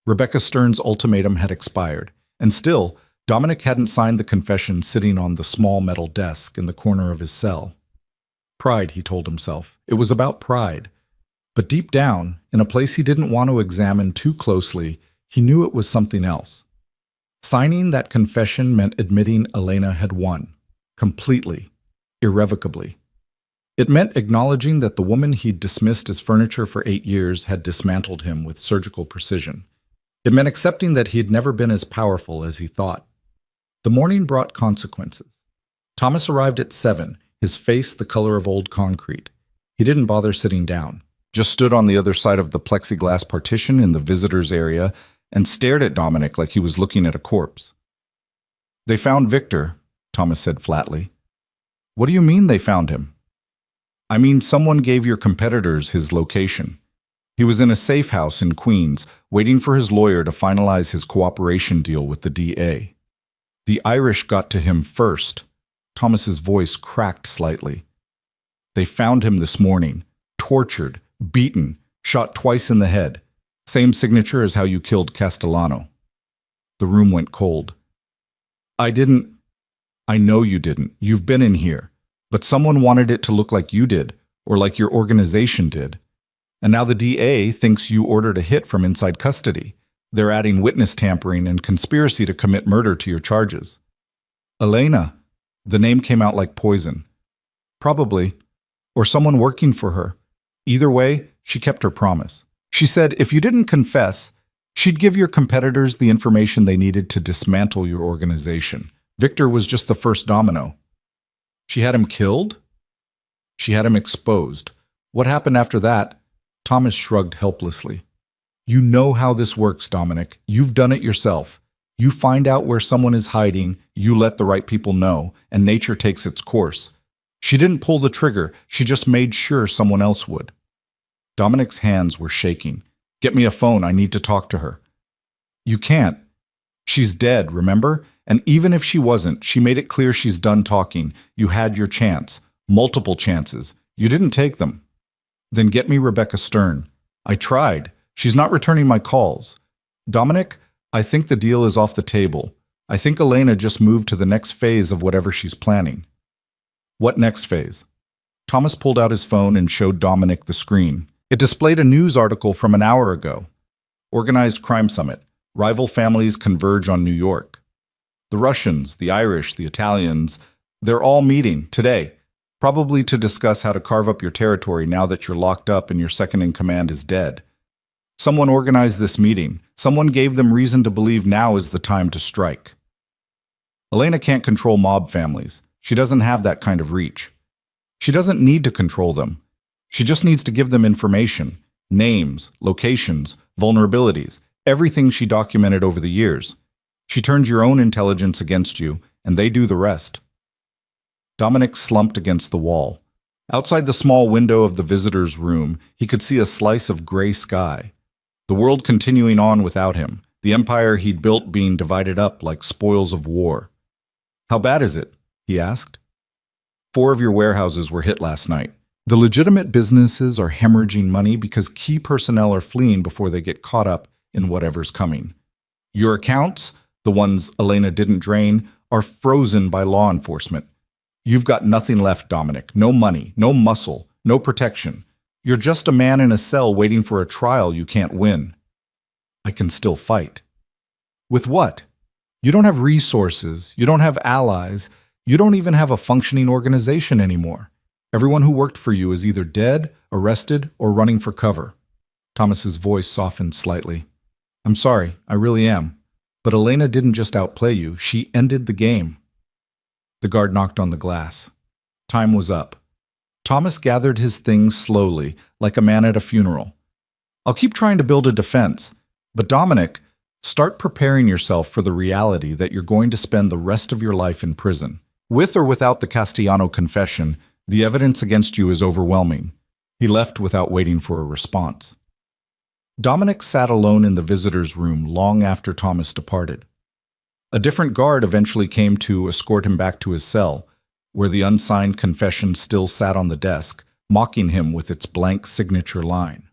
Speaker 1: Rebecca Stern's ultimatum had expired, and still, Dominic hadn't signed the confession sitting on the small metal desk in the corner of his cell. Pride, he told himself. It was about pride. But deep down, in a place he didn't want to examine too closely, he knew it was something else. Signing that confession meant admitting Elena had won. Completely. Irrevocably. It meant acknowledging that the woman he'd dismissed as furniture for 8 years had dismantled him with surgical precision. It meant accepting that he had never been as powerful as he thought. The morning brought consequences. Thomas arrived at 7, his face the color of old concrete. He didn't bother sitting down, just stood on the other side of the plexiglass partition in the visitors area and stared at Dominic like he was looking at a corpse. They found Victor, Thomas said flatly. What do you mean they found him? I mean, someone gave your competitors his location. He was in a safe house in Queens, waiting for his lawyer to finalize his cooperation deal with the DA. The Irish got to him first. Thomas's voice cracked slightly. They found him this morning, tortured, beaten, shot twice in the head. Same signature as how you killed Castellano. The room went cold. I know you didn't. You've been in here. But someone wanted it to look like you did, or like your organization did. And now the DA thinks you ordered a hit from inside custody. They're adding witness tampering and conspiracy to commit murder to your charges. Elena. The name came out like poison. Probably. Or someone working for her. Either way, she kept her promise. She said if you didn't confess, she'd give your competitors the information they needed to dismantle your organization. Victor was just the first domino. She had him killed? She had him exposed. What happened after that? Thomas shrugged helplessly. You know how this works, Dominic. You've done it yourself. You find out where someone is hiding, you let the right people know, and nature takes its course. She didn't pull the trigger, she just made sure someone else would. Dominic's hands were shaking. Get me a phone, I need to talk to her. You can't. She's dead, remember? And even if she wasn't, she made it clear she's done talking. You had your chance. Multiple chances. You didn't take them. Then get me Rebecca Stern. I tried. She's not returning my calls. Dominic, I think the deal is off the table. I think Elena just moved to the next phase of whatever she's planning. What next phase? Thomas pulled out his phone and showed Dominic the screen. It displayed a news article from an hour ago. Organized Crime Summit. Rival families converge on New York. The Russians, the Irish, the Italians, they're all meeting today, probably to discuss how to carve up your territory now that you're locked up and your second-in-command is dead. Someone organized this meeting. Someone gave them reason to believe now is the time to strike. Elena can't control mob families. She doesn't have that kind of reach. She doesn't need to control them. She just needs to give them information, names, locations, vulnerabilities, everything she documented over the years. She turns your own intelligence against you, and they do the rest. Dominic slumped against the wall. Outside the small window of the visitor's room, he could see a slice of gray sky. The world continuing on without him, the empire he'd built being divided up like spoils of war. "How bad is it?" he asked. "4 of your warehouses were hit last night. The legitimate businesses are hemorrhaging money because key personnel are fleeing before they get caught up in whatever's coming. Your accounts, the ones Elena didn't drain, are frozen by law enforcement. You've got nothing left, Dominic. No money, no muscle, no protection. You're just a man in a cell waiting for a trial you can't win." "I can still fight." "With what? You don't have resources, you don't have allies, you don't even have a functioning organization anymore. Everyone who worked for you is either dead, arrested, or running for cover." Thomas's voice softened slightly. "I'm sorry, I really am. But Elena didn't just outplay you, she ended the game." The guard knocked on the glass. Time was up. Thomas gathered his things slowly, like a man at a funeral. "I'll keep trying to build a defense, but Dominic, start preparing yourself for the reality that you're going to spend the rest of your life in prison. With or without the Castellano confession, the evidence against you is overwhelming." He left without waiting for a response. Dominic sat alone in the visitor's room long after Thomas departed. A different guard eventually came to escort him back to his cell, where the unsigned confession still sat on the desk, mocking him with its blank signature line.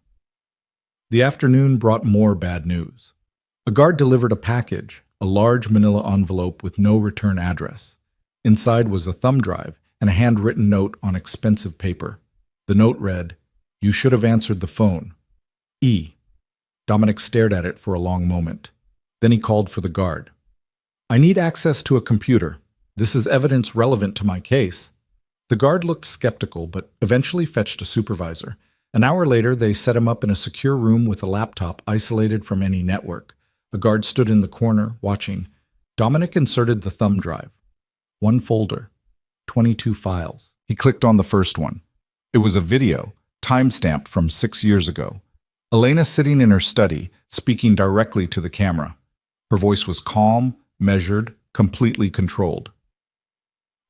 Speaker 1: The afternoon brought more bad news. A guard delivered a package, a large manila envelope with no return address. Inside was a thumb drive and a handwritten note on expensive paper. The note read, "You should have answered the phone. E." Dominic stared at it for a long moment. Then he called for the guard. "I need access to a computer. This is evidence relevant to my case." The guard looked skeptical, but eventually fetched a supervisor. An hour later, they set him up in a secure room with a laptop isolated from any network. A guard stood in the corner, watching. Dominic inserted the thumb drive. One folder, 22 files. He clicked on the first one. It was a video, timestamped from 6 years ago. Elena sitting in her study, speaking directly to the camera. Her voice was calm, measured, completely controlled.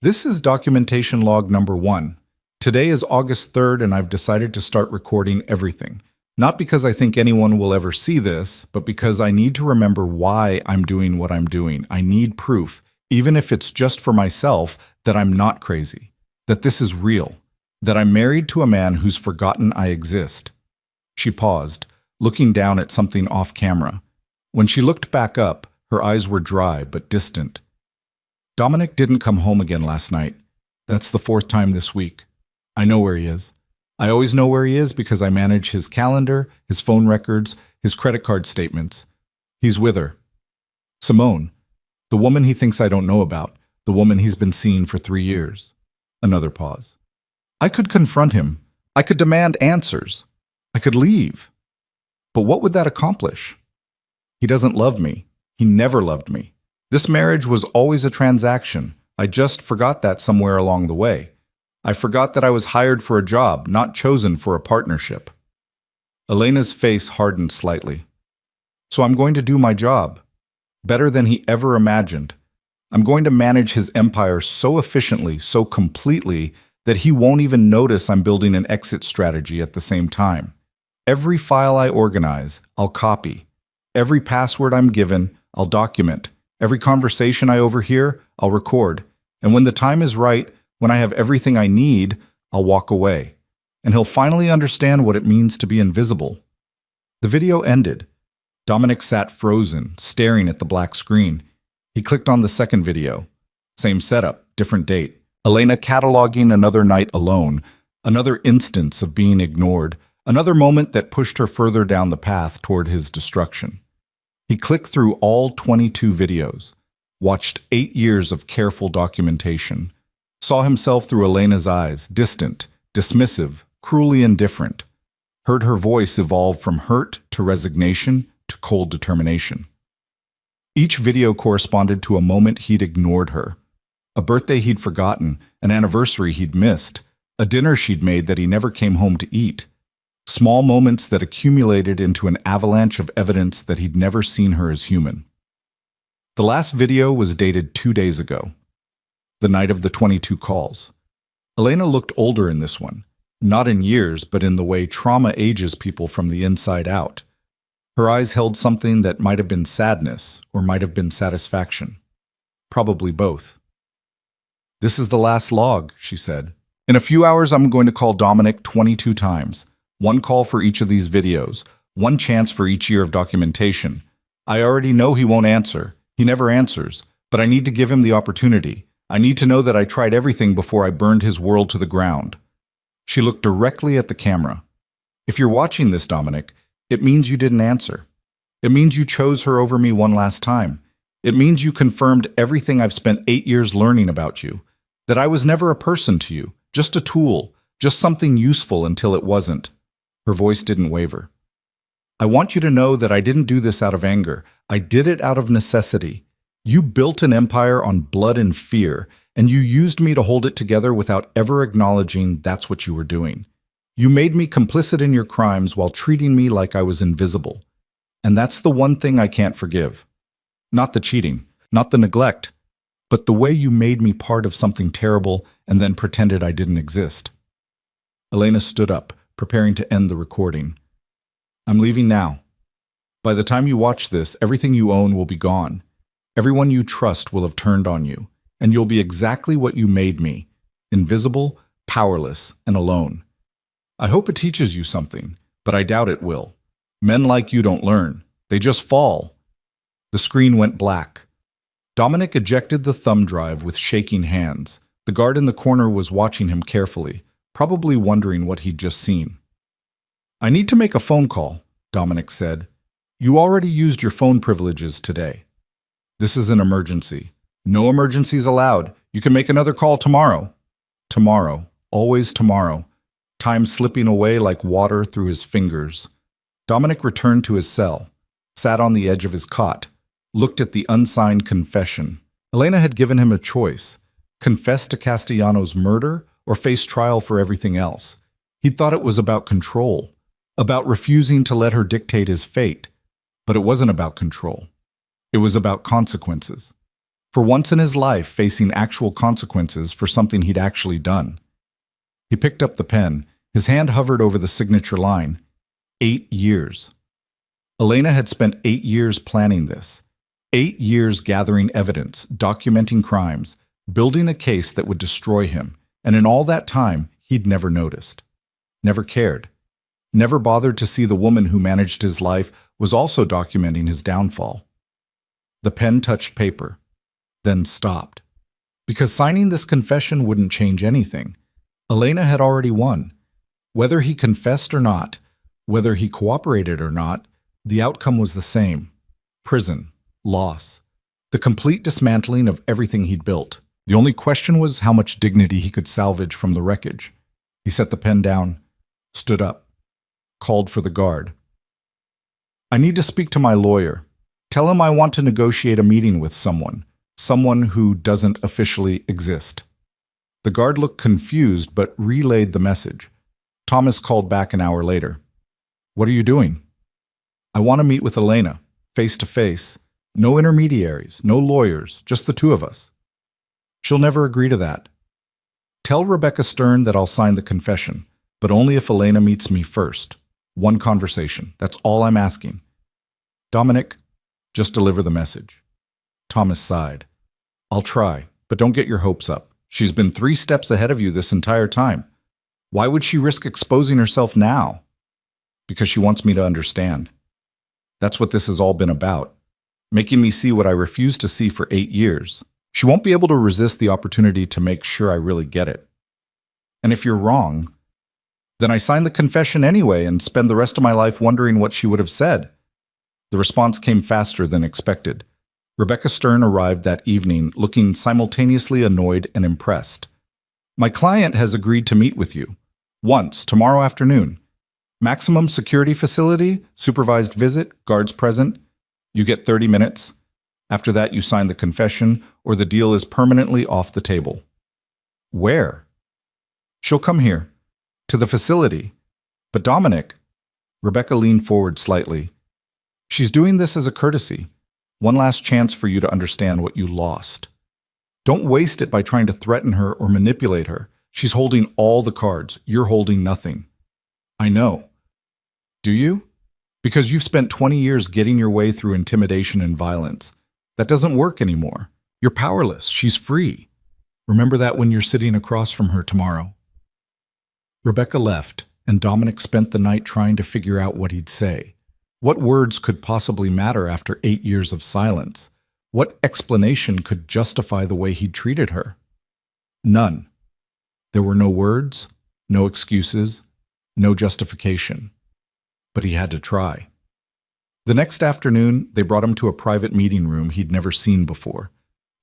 Speaker 1: "This is documentation log number 1. Today is August 3rd, and I've decided to start recording everything. Not because I think anyone will ever see this, but because I need to remember why I'm doing what I'm doing. I need proof, even if it's just for myself, that I'm not crazy, that this is real, that I'm married to a man who's forgotten I exist." She paused, looking down at something off camera. When she looked back up, her eyes were dry but distant. "Dominic didn't come home again last night. That's the 4th time this week. I know where he is. I always know where he is because I manage his calendar, his phone records, his credit card statements. He's with her. Simone, the woman he thinks I don't know about, the woman he's been seeing for 3 years." Another pause. "I could confront him. I could demand answers. I could leave. But what would that accomplish? He doesn't love me. He never loved me. This marriage was always a transaction. I just forgot that somewhere along the way. I forgot that I was hired for a job, not chosen for a partnership." Elena's face hardened slightly. "So I'm going to do my job, better than he ever imagined. I'm going to manage his empire so efficiently, so completely, that he won't even notice I'm building an exit strategy at the same time. Every file I organize, I'll copy. Every password I'm given, I'll document. Every conversation I overhear, I'll record. And when the time is right, when I have everything I need, I'll walk away. And he'll finally understand what it means to be invisible." The video ended. Dominic sat frozen, staring at the black screen. He clicked on the second video. Same setup, different date. Elena cataloging another night alone, Another instance of being ignored, another moment that pushed her further down the path toward his destruction. He clicked through all 22 videos, watched 8 years of careful documentation, saw himself through Elena's eyes, distant, dismissive, cruelly indifferent, heard her voice evolve from hurt to resignation to cold determination. Each video corresponded to a moment he'd ignored her, a birthday he'd forgotten, an anniversary he'd missed, a dinner she'd made that he never came home to eat. Small moments that accumulated into an avalanche of evidence that he'd never seen her as human. The last video was dated 2 days ago, the night of the 22 calls. Elena looked older in this one, not in years, but in the way trauma ages people from the inside out. Her eyes held something that might have been sadness or might have been satisfaction. Probably both. "This is the last log," she said. "In a few hours, I'm going to call Dominic 22 times. 1 call for each of these videos, 1 chance for each year of documentation. I already know he won't answer. He never answers, but I need to give him the opportunity. I need to know that I tried everything before I burned his world to the ground." She looked directly at the camera. "If you're watching this, Dominic, it means you didn't answer. It means you chose her over me one last time. It means you confirmed everything I've spent 8 years learning about you, that I was never a person to you, just a tool, just something useful until it wasn't." Her voice didn't waver. "I want you to know that I didn't do this out of anger. I did it out of necessity. You built an empire on blood and fear, and you used me to hold it together without ever acknowledging that's what you were doing. You made me complicit in your crimes while treating me like I was invisible. And that's the one thing I can't forgive. Not the cheating, not the neglect, but the way you made me part of something terrible and then pretended I didn't exist." Elena stood up, preparing to end the recording. "I'm leaving now. By the time you watch this, everything you own will be gone. Everyone you trust will have turned on you, and you'll be exactly what you made me, invisible, powerless, and alone. I hope it teaches you something, but I doubt it will. Men like you don't learn. They just fall." The screen went black. Dominic ejected the thumb drive with shaking hands. The guard in the corner was watching him carefully, probably wondering what he'd just seen. "I need to make a phone call," Dominic said. "You already used your phone privileges today. This is an emergency. No emergencies allowed. You can make another call tomorrow." Tomorrow. Always tomorrow. Time slipping away like water through his fingers. Dominic returned to his cell, sat on the edge of his cot, looked at the unsigned confession. Elena had given him a choice: confess to Castellano's murder or face trial for everything else. He thought it was about control, about refusing to let her dictate his fate. But it wasn't about control. It was about consequences. For once in his life, facing actual consequences for something he'd actually done. He picked up the pen. His hand hovered over the signature line. 8 years. Elena had spent 8 years planning this. 8 years gathering evidence, documenting crimes, building a case that would destroy him. And in all that time, he'd never noticed. Never cared. Never bothered to see the woman who managed his life was also documenting his downfall. The pen touched paper, then stopped. Because signing this confession wouldn't change anything. Elena had already won. Whether he confessed or not, whether he cooperated or not, the outcome was the same. Prison, loss, the complete dismantling of everything he'd built. The only question was how much dignity he could salvage from the wreckage. He set the pen down, stood up, called for the guard. "I need to speak to my lawyer. Tell him I want to negotiate a meeting with someone who doesn't officially exist." The guard looked confused but relayed the message. Thomas called back an hour later. "What are you doing?" "I want to meet with Elena, face to face. No intermediaries, no lawyers, just the 2 of us." "She'll never agree to that." "Tell Rebecca Stern that I'll sign the confession, but only if Elena meets me first. 1 conversation. That's all I'm asking." "Dominic, just deliver the message." Thomas sighed. "I'll try, but don't get your hopes up. She's been 3 steps ahead of you this entire time. Why would she risk exposing herself now?" "Because she wants me to understand. That's what this has all been about. Making me see what I refused to see for 8 years. She won't be able to resist the opportunity to make sure I really get it. And if you're wrong, Then I signed the confession anyway and spend the rest of my life wondering what she would have said. The response came faster than expected. Rebecca Stern arrived that evening looking simultaneously annoyed and impressed. My client has agreed to meet with you. Once, tomorrow afternoon. Maximum security facility, supervised visit, guards present. You get 30 minutes. After that, you sign the confession, or the deal is permanently off the table. Where? She'll come here. To the facility. But Dominic, Rebecca leaned forward slightly. She's doing this as a courtesy. One last chance for you to understand what you lost. Don't waste it by trying to threaten her or manipulate her. She's holding all the cards. You're holding nothing. I know. Do you? Because you've spent 20 years getting your way through intimidation and violence. That doesn't work anymore. You're powerless. She's free. Remember that when you're sitting across from her tomorrow. Rebecca left, and Dominic spent the night trying to figure out what he'd say. What words could possibly matter after 8 years of silence? What explanation could justify the way he'd treated her? None. There were no words, no excuses, no justification. But he had to try. The next afternoon, they brought him to a private meeting room he'd never seen before.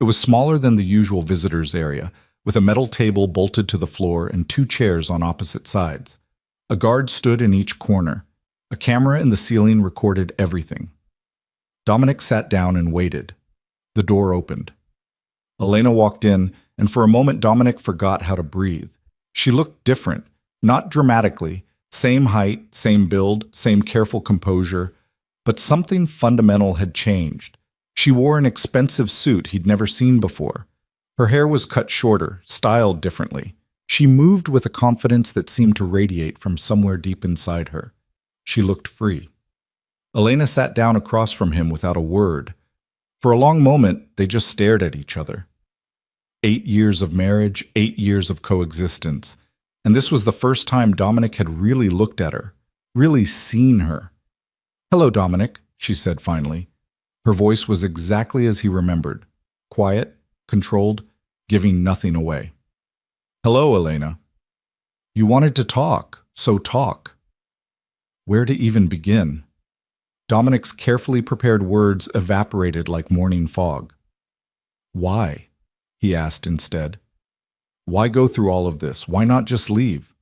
Speaker 1: It was smaller than the usual visitors area, with a metal table bolted to the floor and 2 chairs on opposite sides. A guard stood in each corner. A camera in the ceiling recorded everything. Dominic sat down and waited. The door opened. Elena walked in, and for a moment Dominic forgot how to breathe. She looked different, not dramatically. Same height, same build, same careful composure. But something fundamental had changed. She wore an expensive suit he'd never seen before. Her hair was cut shorter, styled differently. She moved with a confidence that seemed to radiate from somewhere deep inside her. She looked free. Elena sat down across from him without a word. For a long moment, they just stared at each other. 8 years of marriage, 8 years of coexistence. And this was the first time Dominic had really looked at her, really seen her. "Hello, Dominic," she said finally. Her voice was exactly as he remembered, quiet, controlled, giving nothing away. "Hello, Elena. You wanted to talk, so talk." Where to even begin? Dominic's carefully prepared words evaporated like morning fog. "Why?" he asked instead. "Why go through all of this? Why not just leave?"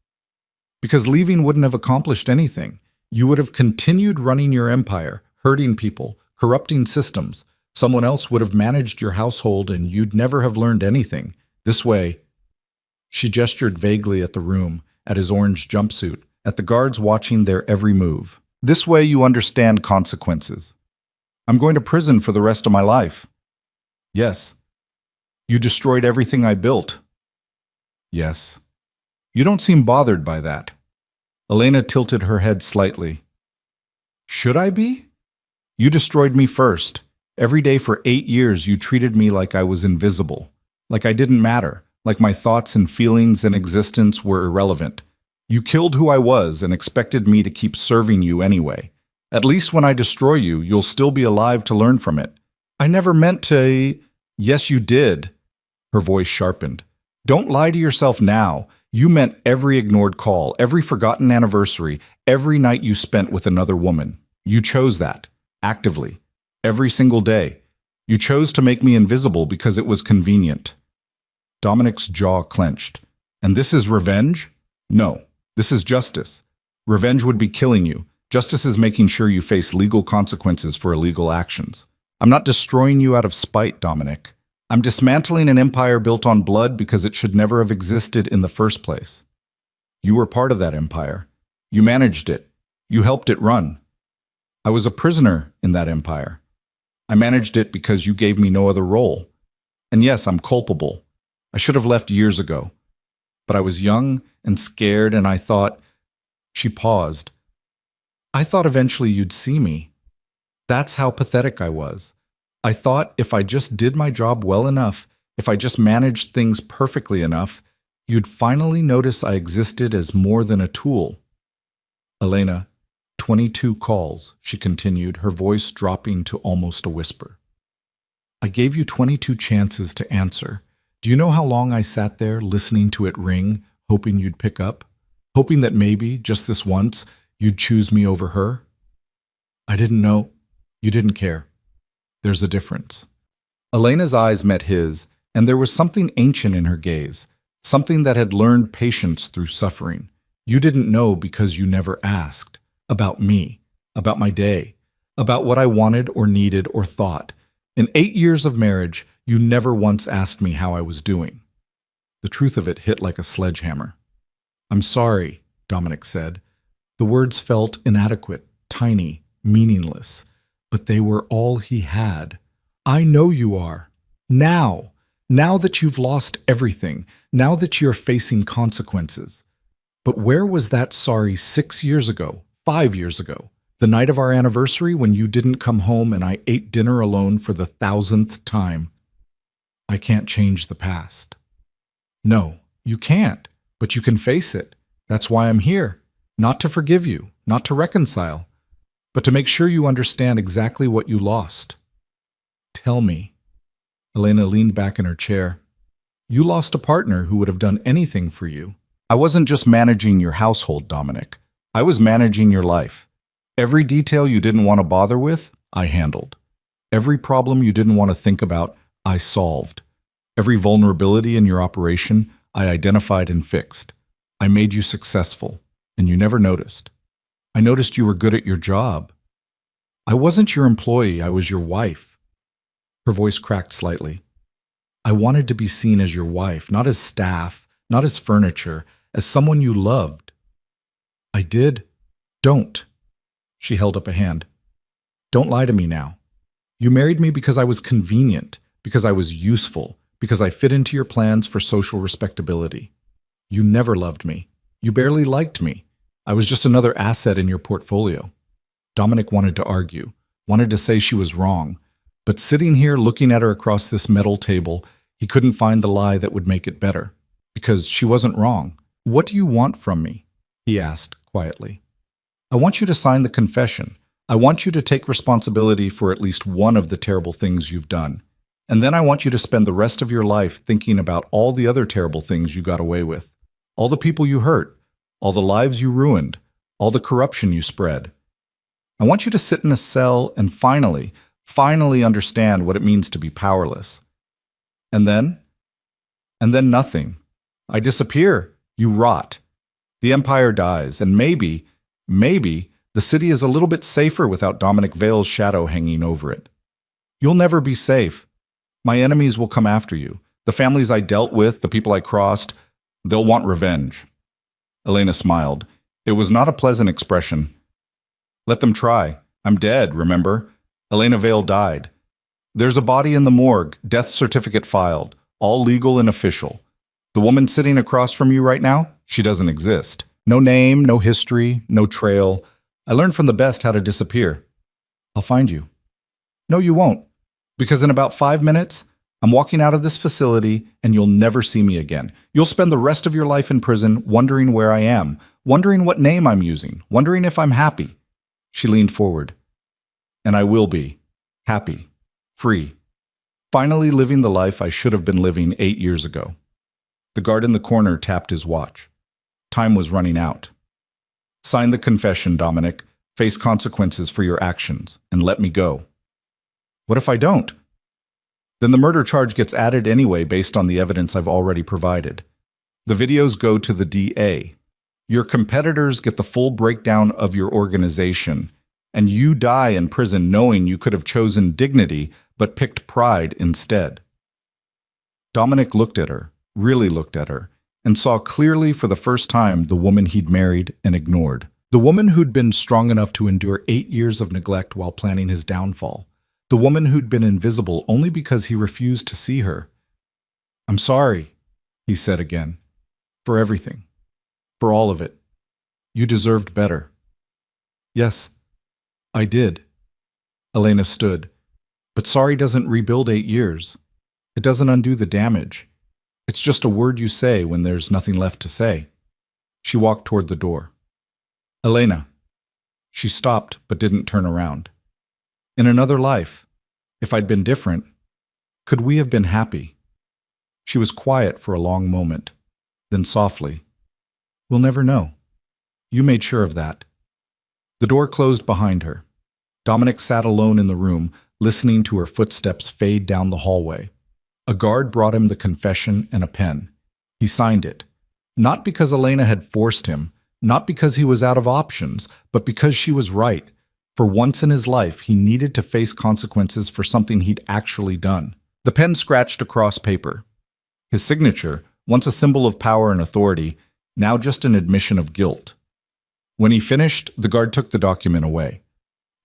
Speaker 1: "Because leaving wouldn't have accomplished anything. You would have continued running your empire, hurting people, corrupting systems. Someone else would have managed your household and you'd never have learned anything. This way..." She gestured vaguely at the room, at his orange jumpsuit, at the guards watching their every move. "This way you understand consequences. I'm going to prison for the rest of my life." "Yes." "You destroyed everything I built." "Yes." "You don't seem bothered by that." Elena tilted her head slightly. "Should I be? You destroyed me first. Every day for 8 years you treated me like I was invisible, like I didn't matter, like my thoughts and feelings and existence were irrelevant. You killed who I was and expected me to keep serving you anyway. At least when I destroy you, you'll still be alive to learn from it. I never meant to..." "Yes, you did." Her voice sharpened. "Don't lie to yourself now. You meant every ignored call, every forgotten anniversary, every night you spent with another woman. You chose that, actively, every single day. You chose to make me invisible because it was convenient." Dominic's jaw clenched. "And this is revenge?" "No, this is justice. Revenge would be killing you. Justice is making sure you face legal consequences for illegal actions. I'm not destroying you out of spite, Dominic. I'm dismantling an empire built on blood because it should never have existed in the first place. You were part of that empire. You managed it. You helped it run. I was a prisoner in that empire. I managed it because you gave me no other role. And yes, I'm culpable. I should have left years ago. But I was young and scared, and I thought..." She paused. "I thought eventually you'd see me. That's how pathetic I was. I thought if I just did my job well enough, if I just managed things perfectly enough, you'd finally notice I existed as more than a tool." "Elena, 22 calls," she continued, her voice dropping to almost a whisper. "I gave you 22 chances to answer. Do you know how long I sat there listening to it ring, hoping you'd pick up? hoping that maybe, just this once, you'd choose me over her? I didn't know. You didn't care. There's a difference. Elena's eyes met his, and there was something ancient in her gaze, something that had learned patience through suffering. You didn't know because you never asked. About me, about my day, about what I wanted or needed or thought. In 8 years of marriage, you never once asked me how I was doing. The truth of it hit like a sledgehammer. I'm sorry, Dominic said. The words felt inadequate, tiny, meaningless, but they were all he had. I know you are. Now that you've lost everything, now that you're facing consequences. But where was that sorry 6 years ago, 5 years ago, the night of our anniversary when you didn't come home and I ate dinner alone for the 1,000th time? I can't change the past. No, you can't, but you can face it. That's why I'm here. Not to forgive you, not to reconcile, but to make sure you understand exactly what you lost. Tell me. Elena leaned back in her chair. You lost a partner who would have done anything for you. I wasn't just managing your household, Dominic. I was managing your life. Every detail you didn't want to bother with, I handled. Every problem you didn't want to think about, I solved. Every vulnerability in your operation, I identified and fixed. I made you successful, and you never noticed. I noticed you were good at your job. I wasn't your employee, I was your wife. Her voice cracked slightly. I wanted to be seen as your wife, not as staff, not as furniture, as someone you loved. I did. Don't. She held up a hand. Don't lie to me now. You married me because I was convenient, because I was useful, because I fit into your plans for social respectability. You never loved me. You barely liked me. I was just another asset in your portfolio. Dominic wanted to argue, wanted to say she was wrong, but sitting here looking at her across this metal table, he couldn't find the lie that would make it better, because she wasn't wrong. What do you want from me? He asked quietly. I want you to sign the confession. I want you to take responsibility for at least one of the terrible things you've done. And then I want you to spend the rest of your life thinking about all the other terrible things you got away with, all the people you hurt, all the lives you ruined, all the corruption you spread. I want you to sit in a cell and finally understand what it means to be powerless. And then nothing. I disappear. You rot. The empire dies, and maybe the city is a little bit safer without Dominic Vale's shadow hanging over it. You'll never be safe. My enemies will come after you. The families I dealt with, the people I crossed, they'll want revenge. Elena smiled. It was not a pleasant expression. Let them try. I'm dead, remember? Elena Vale died. There's a body in the morgue, death certificate filed, all legal and official. The woman sitting across from you right now, she doesn't exist. No name, no history, no trail. I learned from the best how to disappear. I'll find you. No, you won't. Because in about 5 minutes, I'm walking out of this facility and you'll never see me again. You'll spend the rest of your life in prison wondering where I am, wondering what name I'm using, wondering if I'm happy. She leaned forward. And I will be. Happy. Free. Finally living the life I should have been living 8 years ago. The guard in the corner tapped his watch. Time was running out. Sign the confession, Dominic. Face consequences for your actions, and let me go. What if I don't? Then the murder charge gets added anyway based on the evidence I've already provided. The videos go to the DA. Your competitors get the full breakdown of your organization, and you die in prison knowing you could have chosen dignity but picked pride instead. Dominic looked at her, really looked at her, and saw clearly for the first time the woman he'd married and ignored. The woman who'd been strong enough to endure 8 years of neglect while planning his downfall. The woman who'd been invisible only because he refused to see her. I'm sorry, he said again, for everything, for all of it. You deserved better. Yes, I did. Elena stood. But sorry doesn't rebuild 8 years. It doesn't undo the damage. It's just a word you say when there's nothing left to say. She walked toward the door. Elena. She stopped but didn't turn around. In another life, if I'd been different, could we have been happy? She was quiet for a long moment, then softly, we'll never know. You made sure of that. The door closed behind her. Dominic sat alone in the room, listening to her footsteps fade down the hallway. A guard brought him the confession and a pen. He signed it. Not because Elena had forced him, not because he was out of options, but because she was right. For once in his life, he needed to face consequences for something he'd actually done. The pen scratched across paper. His signature, once a symbol of power and authority, now just an admission of guilt. When he finished, the guard took the document away.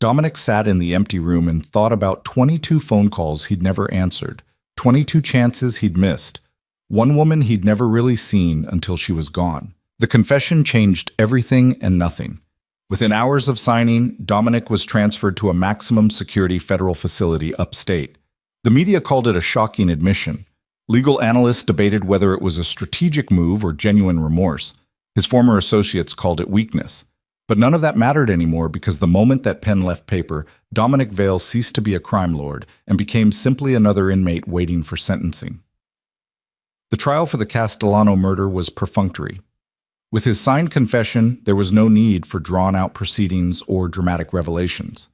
Speaker 1: Dominic sat in the empty room and thought about 22 phone calls he'd never answered, 22 chances he'd missed, one woman he'd never really seen until she was gone. The confession changed everything and nothing. Within hours of signing, Dominic was transferred to a maximum security federal facility upstate. The media called it a shocking admission. Legal analysts debated whether it was a strategic move or genuine remorse. His former associates called it weakness. But none of that mattered anymore because the moment that pen left paper, Dominic Vale ceased to be a crime lord and became simply another inmate waiting for sentencing. The trial for the Castellano murder was perfunctory. With his signed confession, there was no need for drawn-out proceedings or dramatic revelations.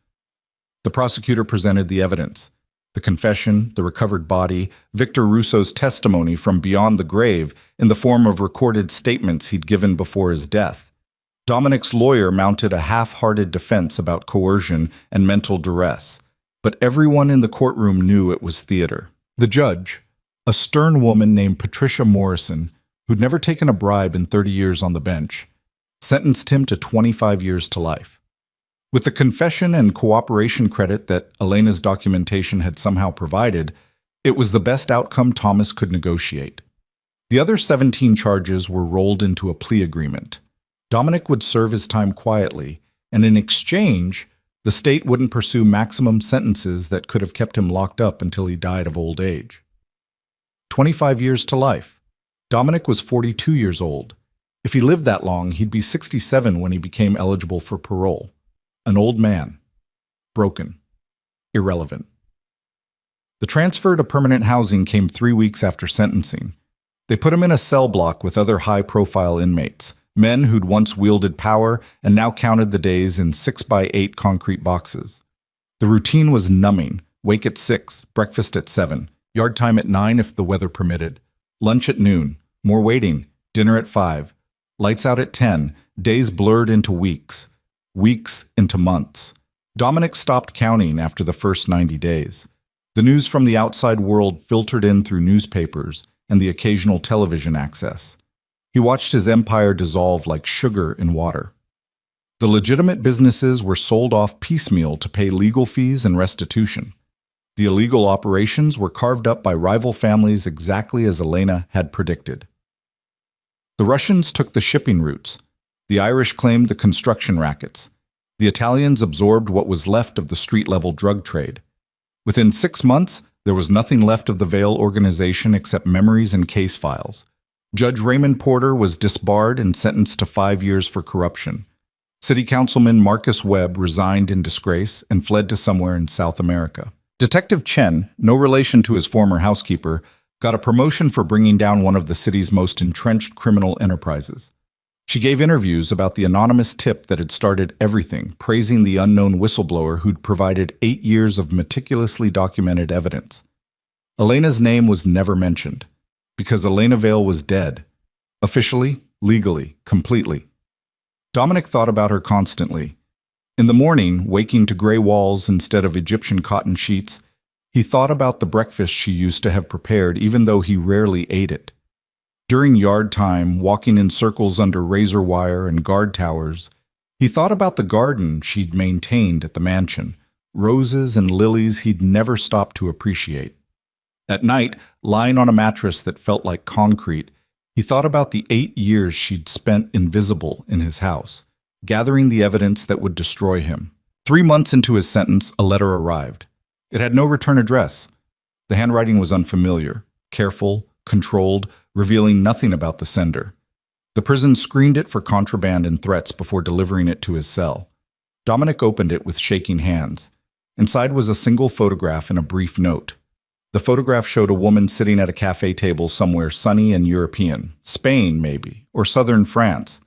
Speaker 1: The prosecutor presented the evidence: the confession, the recovered body, Victor Russo's testimony from beyond the grave in the form of recorded statements he'd given before his death. Dominic's lawyer mounted a half-hearted defense about coercion and mental duress, but everyone in the courtroom knew it was theater. The judge, a stern woman named Patricia Morrison, who'd never taken a bribe in 30 years on the bench, sentenced him to 25 years to life. With the confession and cooperation credit that Elena's documentation had somehow provided, it was the best outcome Thomas could negotiate. The other 17 charges were rolled into a plea agreement. Dominic would serve his time quietly, and in exchange, the state wouldn't pursue maximum sentences that could have kept him locked up until he died of old age. 25 years to life. Dominic was 42 years old. If he lived that long, he'd be 67 when he became eligible for parole. An old man. Broken. Irrelevant. The transfer to permanent housing came 3 weeks after sentencing. They put him in a cell block with other high-profile inmates, men who'd once wielded power and now counted the days in 6x8 concrete boxes. The routine was numbing: wake at 6, breakfast at 7, yard time at 9 if the weather permitted, lunch at noon, more waiting, dinner at 5, lights out at 10, days blurred into weeks, weeks into months. Dominic stopped counting after the first 90 days. The news from the outside world filtered in through newspapers and the occasional television access. He watched his empire dissolve like sugar in water. The legitimate businesses were sold off piecemeal to pay legal fees and restitution. The illegal operations were carved up by rival families exactly as Elena had predicted. The Russians took the shipping routes. The Irish claimed the construction rackets. The Italians absorbed what was left of the street-level drug trade. Within 6 months, there was nothing left of the Vale organization except memories and case files. Judge Raymond Porter was disbarred and sentenced to 5 years for corruption. City Councilman Marcus Webb resigned in disgrace and fled to somewhere in South America. Detective Chen, no relation to his former housekeeper, got a promotion for bringing down one of the city's most entrenched criminal enterprises. She gave interviews about the anonymous tip that had started everything, praising the unknown whistleblower who'd provided 8 years of meticulously documented evidence. Elena's name was never mentioned, because Elena Vale was dead. Officially, legally, completely. Dominic thought about her constantly. In the morning, waking to gray walls instead of Egyptian cotton sheets, he thought about the breakfast she used to have prepared even though he rarely ate it. During yard time, walking in circles under razor wire and guard towers, he thought about the garden she'd maintained at the mansion, roses and lilies he'd never stopped to appreciate. At night, lying on a mattress that felt like concrete, he thought about the 8 years she'd spent invisible in his house, gathering the evidence that would destroy him. 3 months into his sentence, a letter arrived. It had no return address. The handwriting was unfamiliar, careful, controlled, revealing nothing about the sender. The prison screened it for contraband and threats before delivering it to his cell. Dominic opened it with shaking hands. Inside was a single photograph and a brief note. The photograph showed a woman sitting at a cafe table somewhere sunny and European, Spain maybe, or southern France.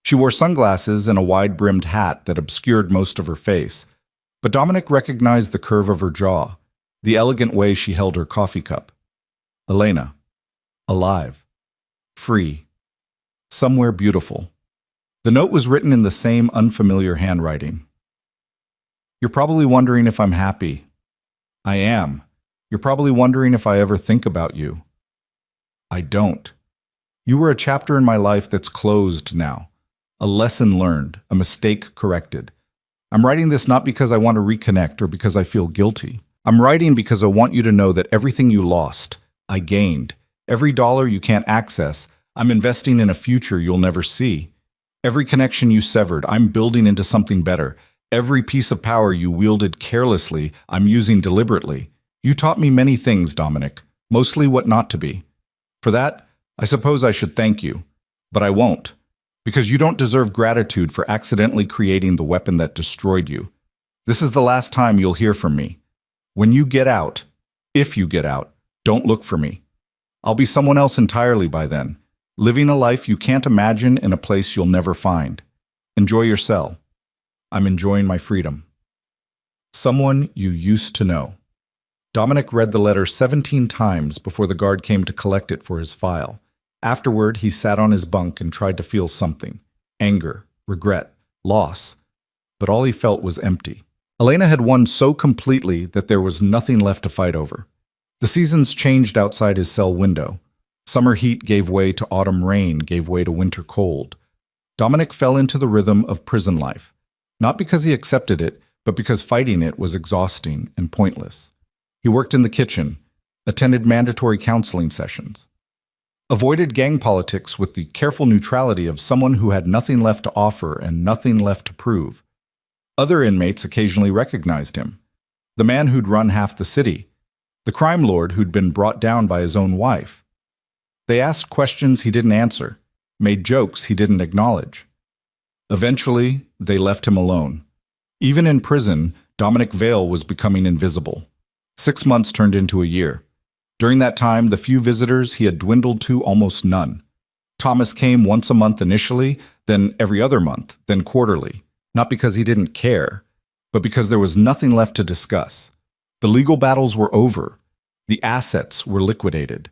Speaker 1: She wore sunglasses and a wide-brimmed hat that obscured most of her face, but Dominic recognized the curve of her jaw, the elegant way she held her coffee cup. Elena. Alive. Free. Somewhere beautiful. The note was written in the same unfamiliar handwriting. You're probably wondering if I'm happy. I am. You're probably wondering if I ever think about you. I don't. You were a chapter in my life that's closed now. A lesson learned, a mistake corrected. I'm writing this not because I want to reconnect or because I feel guilty. I'm writing because I want you to know that everything you lost, I gained. Every dollar you can't access, I'm investing in a future you'll never see. Every connection you severed, I'm building into something better. Every piece of power you wielded carelessly, I'm using deliberately. You taught me many things, Dominic, mostly what not to be. For that, I suppose I should thank you, but I won't, because you don't deserve gratitude for accidentally creating the weapon that destroyed you. This is the last time you'll hear from me. When you get out, if you get out, don't look for me. I'll be someone else entirely by then, living a life you can't imagine in a place you'll never find. Enjoy your cell. I'm enjoying my freedom. Someone you used to know. Dominic read the letter 17 times before the guard came to collect it for his file. Afterward, he sat on his bunk and tried to feel something. Anger, regret, loss. But all he felt was empty. Elena had won so completely that there was nothing left to fight over. The seasons changed outside his cell window. Summer heat gave way to autumn rain, gave way to winter cold. Dominic fell into the rhythm of prison life. Not because he accepted it, but because fighting it was exhausting and pointless. He worked in the kitchen, attended mandatory counseling sessions, avoided gang politics with the careful neutrality of someone who had nothing left to offer and nothing left to prove. Other inmates occasionally recognized him. The man who'd run half the city, the crime lord who'd been brought down by his own wife. They asked questions he didn't answer, made jokes he didn't acknowledge. Eventually, they left him alone. Even in prison, Dominic Vale was becoming invisible. 6 months turned into a year. During that time, the few visitors he had dwindled to almost none. Thomas came once a month initially, then every other month, then quarterly. Not because he didn't care, but because there was nothing left to discuss. The legal battles were over. The assets were liquidated.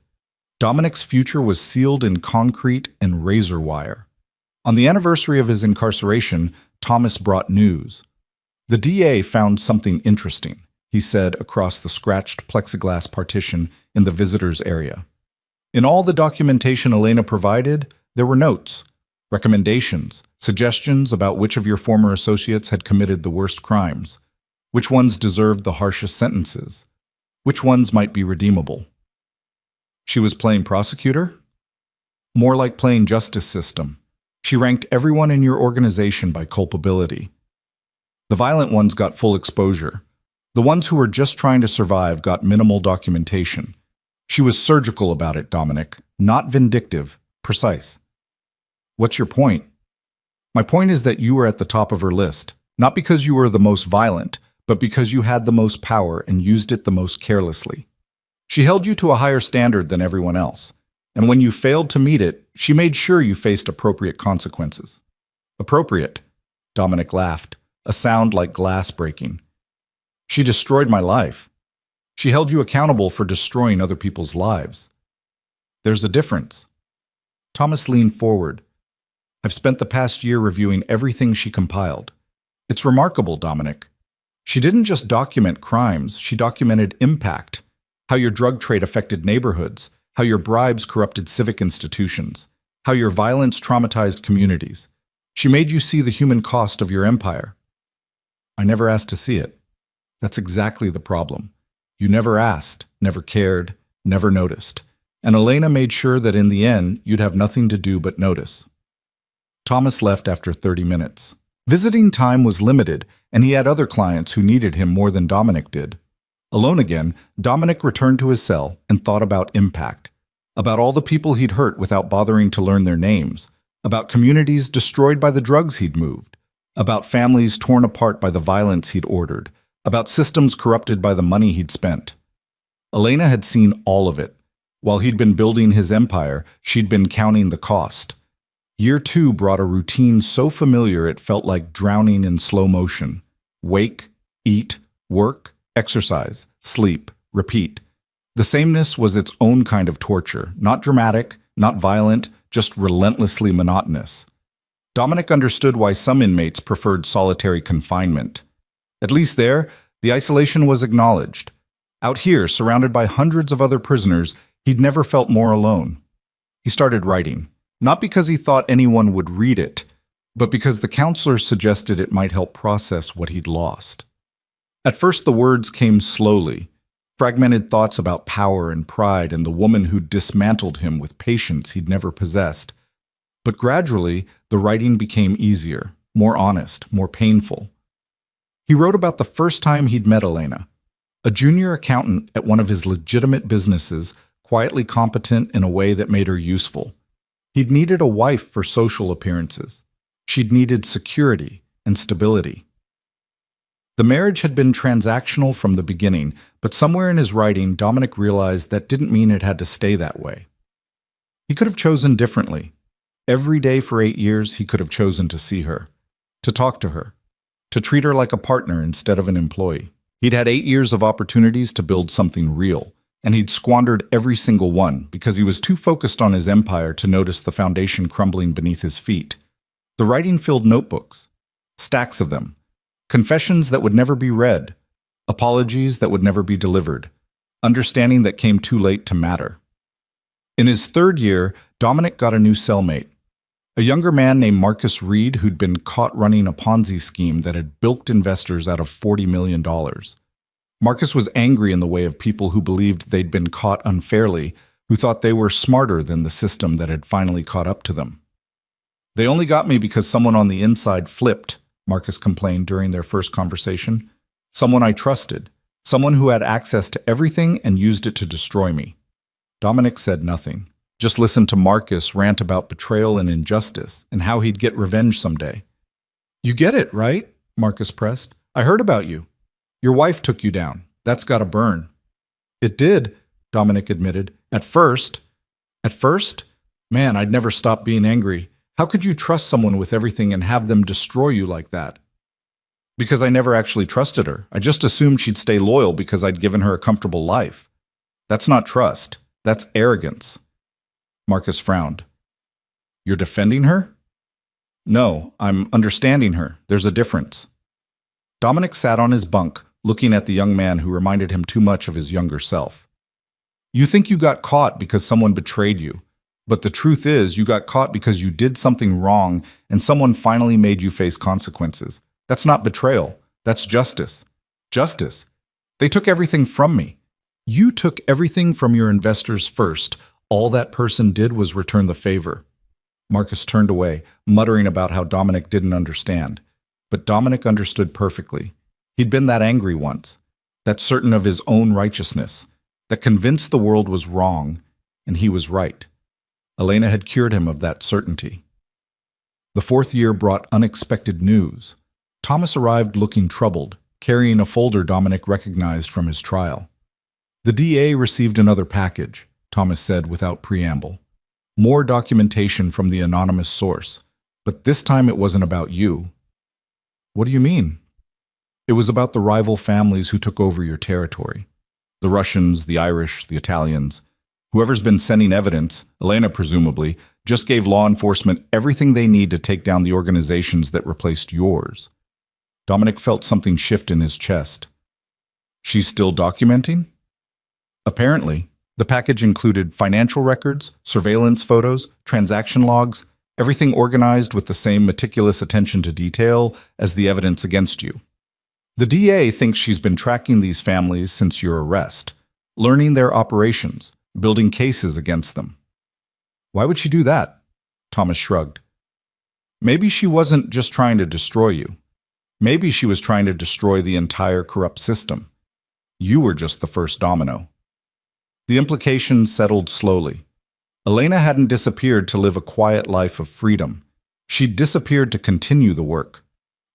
Speaker 1: Dominic's future was sealed in concrete and razor wire. On the anniversary of his incarceration, Thomas brought news. The DA found something interesting, he said across the scratched plexiglass partition in the visitors' area. In all the documentation Elena provided, there were notes, recommendations, suggestions about which of your former associates had committed the worst crimes, which ones deserved the harshest sentences, which ones might be redeemable. She was playing prosecutor? More like playing justice system. She ranked everyone in your organization by culpability. The violent ones got full exposure. The ones who were just trying to survive got minimal documentation. She was surgical about it, Dominic, not vindictive, precise. What's your point? My point is that you were at the top of her list, not because you were the most violent, but because you had the most power and used it the most carelessly. She held you to a higher standard than everyone else, and when you failed to meet it, she made sure you faced appropriate consequences. Appropriate, Dominic laughed, a sound like glass breaking. She destroyed my life. She held you accountable for destroying other people's lives. There's a difference. Thomas leaned forward. I've spent the past year reviewing everything she compiled. It's remarkable, Dominic. She didn't just document crimes, she documented impact, how your drug trade affected neighborhoods, how your bribes corrupted civic institutions, how your violence traumatized communities. She made you see the human cost of your empire. I never asked to see it. That's exactly the problem. You never asked, never cared, never noticed. And Elena made sure that in the end, you'd have nothing to do but notice. Thomas left after 30 minutes. Visiting time was limited, and he had other clients who needed him more than Dominic did. Alone again, Dominic returned to his cell and thought about impact, about all the people he'd hurt without bothering to learn their names, about communities destroyed by the drugs he'd moved, about families torn apart by the violence he'd ordered, about systems corrupted by the money he'd spent. Elena had seen all of it. While he'd been building his empire, she'd been counting the cost. Year 2 brought a routine so familiar it felt like drowning in slow motion. Wake, eat, work, exercise, sleep, repeat. The sameness was its own kind of torture, not dramatic, not violent, just relentlessly monotonous. Dominic understood why some inmates preferred solitary confinement. At least there, the isolation was acknowledged. Out here, surrounded by hundreds of other prisoners, he'd never felt more alone. He started writing, not because he thought anyone would read it, but because the counselors suggested it might help process what he'd lost. At first, the words came slowly, fragmented thoughts about power and pride and the woman who'd dismantled him with patience he'd never possessed. But gradually, the writing became easier, more honest, more painful. He wrote about the first time he'd met Elena, a junior accountant at one of his legitimate businesses, quietly competent in a way that made her useful. He'd needed a wife for social appearances. She'd needed security and stability. The marriage had been transactional from the beginning, but somewhere in his writing, Dominic realized that didn't mean it had to stay that way. He could have chosen differently. Every day for 8 years, he could have chosen to see her, to talk to her, to treat her like a partner instead of an employee. He'd had 8 years of opportunities to build something real, and he'd squandered every single one because he was too focused on his empire to notice the foundation crumbling beneath his feet. The writing filled notebooks, stacks of them, confessions that would never be read, apologies that would never be delivered, understanding that came too late to matter. In his 3rd year, Dominic got a new cellmate, a younger man named Marcus Reed who'd been caught running a Ponzi scheme that had bilked investors out of $40 million. Marcus was angry in the way of people who believed they'd been caught unfairly, who thought they were smarter than the system that had finally caught up to them. "They only got me because someone on the inside flipped," Marcus complained during their first conversation. "Someone I trusted, someone who had access to everything and used it to destroy me." Dominic said nothing, just listened to Marcus rant about betrayal and injustice and how he'd get revenge someday. "You get it, right?" Marcus pressed. "I heard about you. Your wife took you down. That's gotta burn." "It did," Dominic admitted. At first, man, I'd never stop being angry. How could you trust someone with everything and have them destroy you like that?" "Because I never actually trusted her. I just assumed she'd stay loyal because I'd given her a comfortable life. That's not trust. That's arrogance." Marcus frowned. "You're defending her?" "No, I'm understanding her. There's a difference." Dominic sat on his bunk, looking at the young man who reminded him too much of his younger self. "You think you got caught because someone betrayed you. But the truth is, you got caught because you did something wrong and someone finally made you face consequences. That's not betrayal. That's justice. Justice. They took everything from me. You took everything from your investors first. All that person did was return the favor." Marcus turned away, muttering about how Dominic didn't understand. But Dominic understood perfectly. He'd been that angry once, that certain of his own righteousness, that convinced the world was wrong and he was right. Elena had cured him of that certainty. The 4th year brought unexpected news. Thomas arrived looking troubled, carrying a folder Dominic recognized from his trial. "The DA received another package," Thomas said without preamble. "More documentation from the anonymous source, but this time it wasn't about you." "What do you mean?" "It was about the rival families who took over your territory. The Russians, the Irish, the Italians. Whoever's been sending evidence, Elena presumably, just gave law enforcement everything they need to take down the organizations that replaced yours." Dominic felt something shift in his chest. "She's still documenting?" "Apparently. The package included financial records, surveillance photos, transaction logs, everything organized with the same meticulous attention to detail as the evidence against you. The DA thinks she's been tracking these families since your arrest, learning their operations, building cases against them." "Why would she do that?" Thomas shrugged. "Maybe she wasn't just trying to destroy you. Maybe she was trying to destroy the entire corrupt system. You were just the first domino." The implications settled slowly. Elena hadn't disappeared to live a quiet life of freedom. She'd disappeared to continue the work,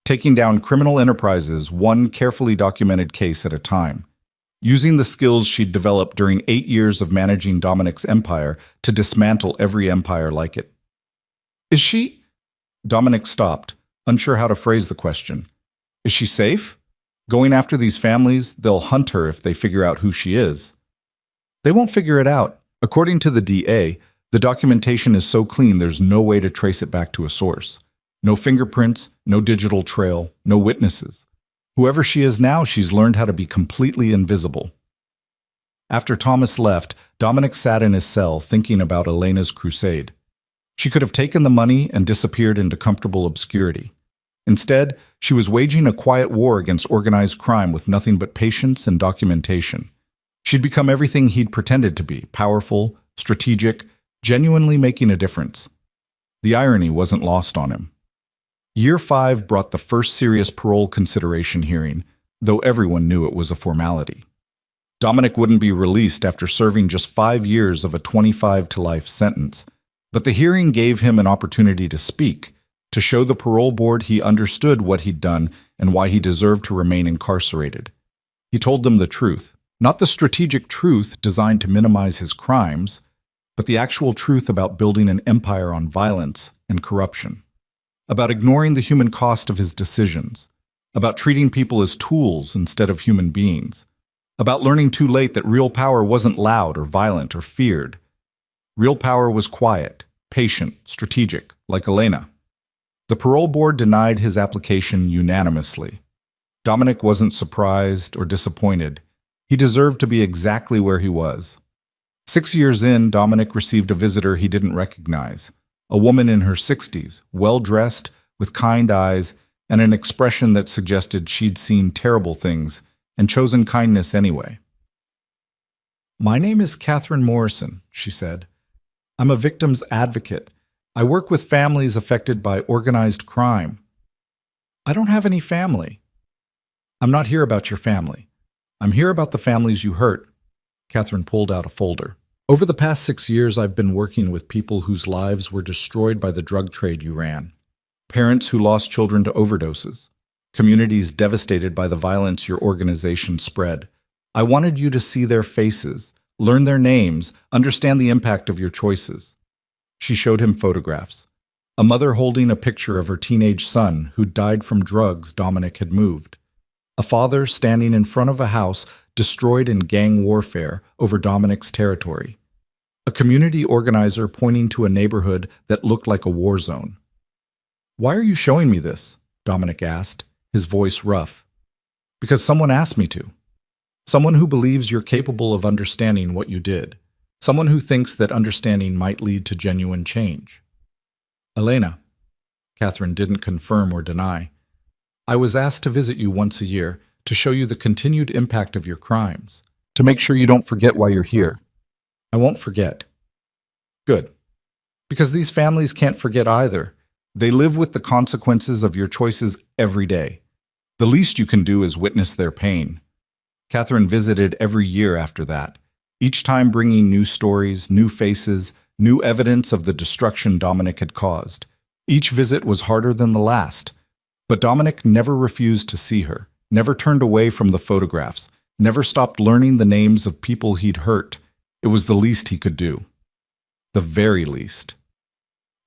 Speaker 1: taking down criminal enterprises one carefully documented case at a time, using the skills she'd developed during 8 years of managing Dominic's empire to dismantle every empire like it. Is she? Dominic stopped, unsure how to phrase the question. Is she safe? Going after these families, they'll hunt her if they figure out who she is. They won't figure it out. According to the DA, the documentation is so clean there's no way to trace it back to a source. No fingerprints, no digital trail, no witnesses. Whoever she is now, she's learned how to be completely invisible. After Thomas left, Dominic sat in his cell thinking about Elena's crusade. She could have taken the money and disappeared into comfortable obscurity. Instead, she was waging a quiet war against organized crime with nothing but patience and documentation. She'd become everything he'd pretended to be: powerful, strategic, genuinely making a difference. The irony wasn't lost on him. Year 5 brought the first serious parole consideration hearing, though everyone knew it was a formality. Dominic wouldn't be released after serving just 5 years of a 25-to-life sentence, but the hearing gave him an opportunity to speak, to show the parole board he understood what he'd done and why he deserved to remain incarcerated. He told them the truth, not the strategic truth designed to minimize his crimes, but the actual truth about building an empire on violence and corruption, about ignoring the human cost of his decisions, about treating people as tools instead of human beings, about learning too late that real power wasn't loud or violent or feared. Real power was quiet, patient, strategic, like Elena. The parole board denied his application unanimously. Dominic wasn't surprised or disappointed. He deserved to be exactly where he was. 6 years in, Dominic received a visitor he didn't recognize, a woman in her 60s, well-dressed, with kind eyes, and an expression that suggested she'd seen terrible things and chosen kindness anyway. "My name is Catherine Morrison," she said. "I'm a victim's advocate. I work with families affected by organized crime." "I don't have any family." "I'm not here about your family. I'm here about the families you hurt." Catherine pulled out a folder. "Over the past 6 years, I've been working with people whose lives were destroyed by the drug trade you ran. Parents who lost children to overdoses. Communities devastated by the violence your organization spread. I wanted you to see their faces, learn their names, understand the impact of your choices." She showed him photographs. A mother holding a picture of her teenage son who died from drugs Dominic had moved. A father standing in front of a house destroyed in gang warfare over Dominic's territory. A community organizer pointing to a neighborhood that looked like a war zone. "Why are you showing me this?" Dominic asked, his voice rough. "Because someone asked me to. Someone who believes you're capable of understanding what you did. Someone who thinks that understanding might lead to genuine change." "Elena," Catherine didn't confirm or deny, "I was asked to visit you once a year to show you the continued impact of your crimes, to make sure you don't forget why you're here." "I won't forget." "Good. Because these families can't forget either. They live with the consequences of your choices every day. The least you can do is witness their pain." Catherine visited every year after that, each time bringing new stories, new faces, new evidence of the destruction Dominic had caused. Each visit was harder than the last, but Dominic never refused to see her, never turned away from the photographs, never stopped learning the names of people he'd hurt. It was the least he could do. The very least.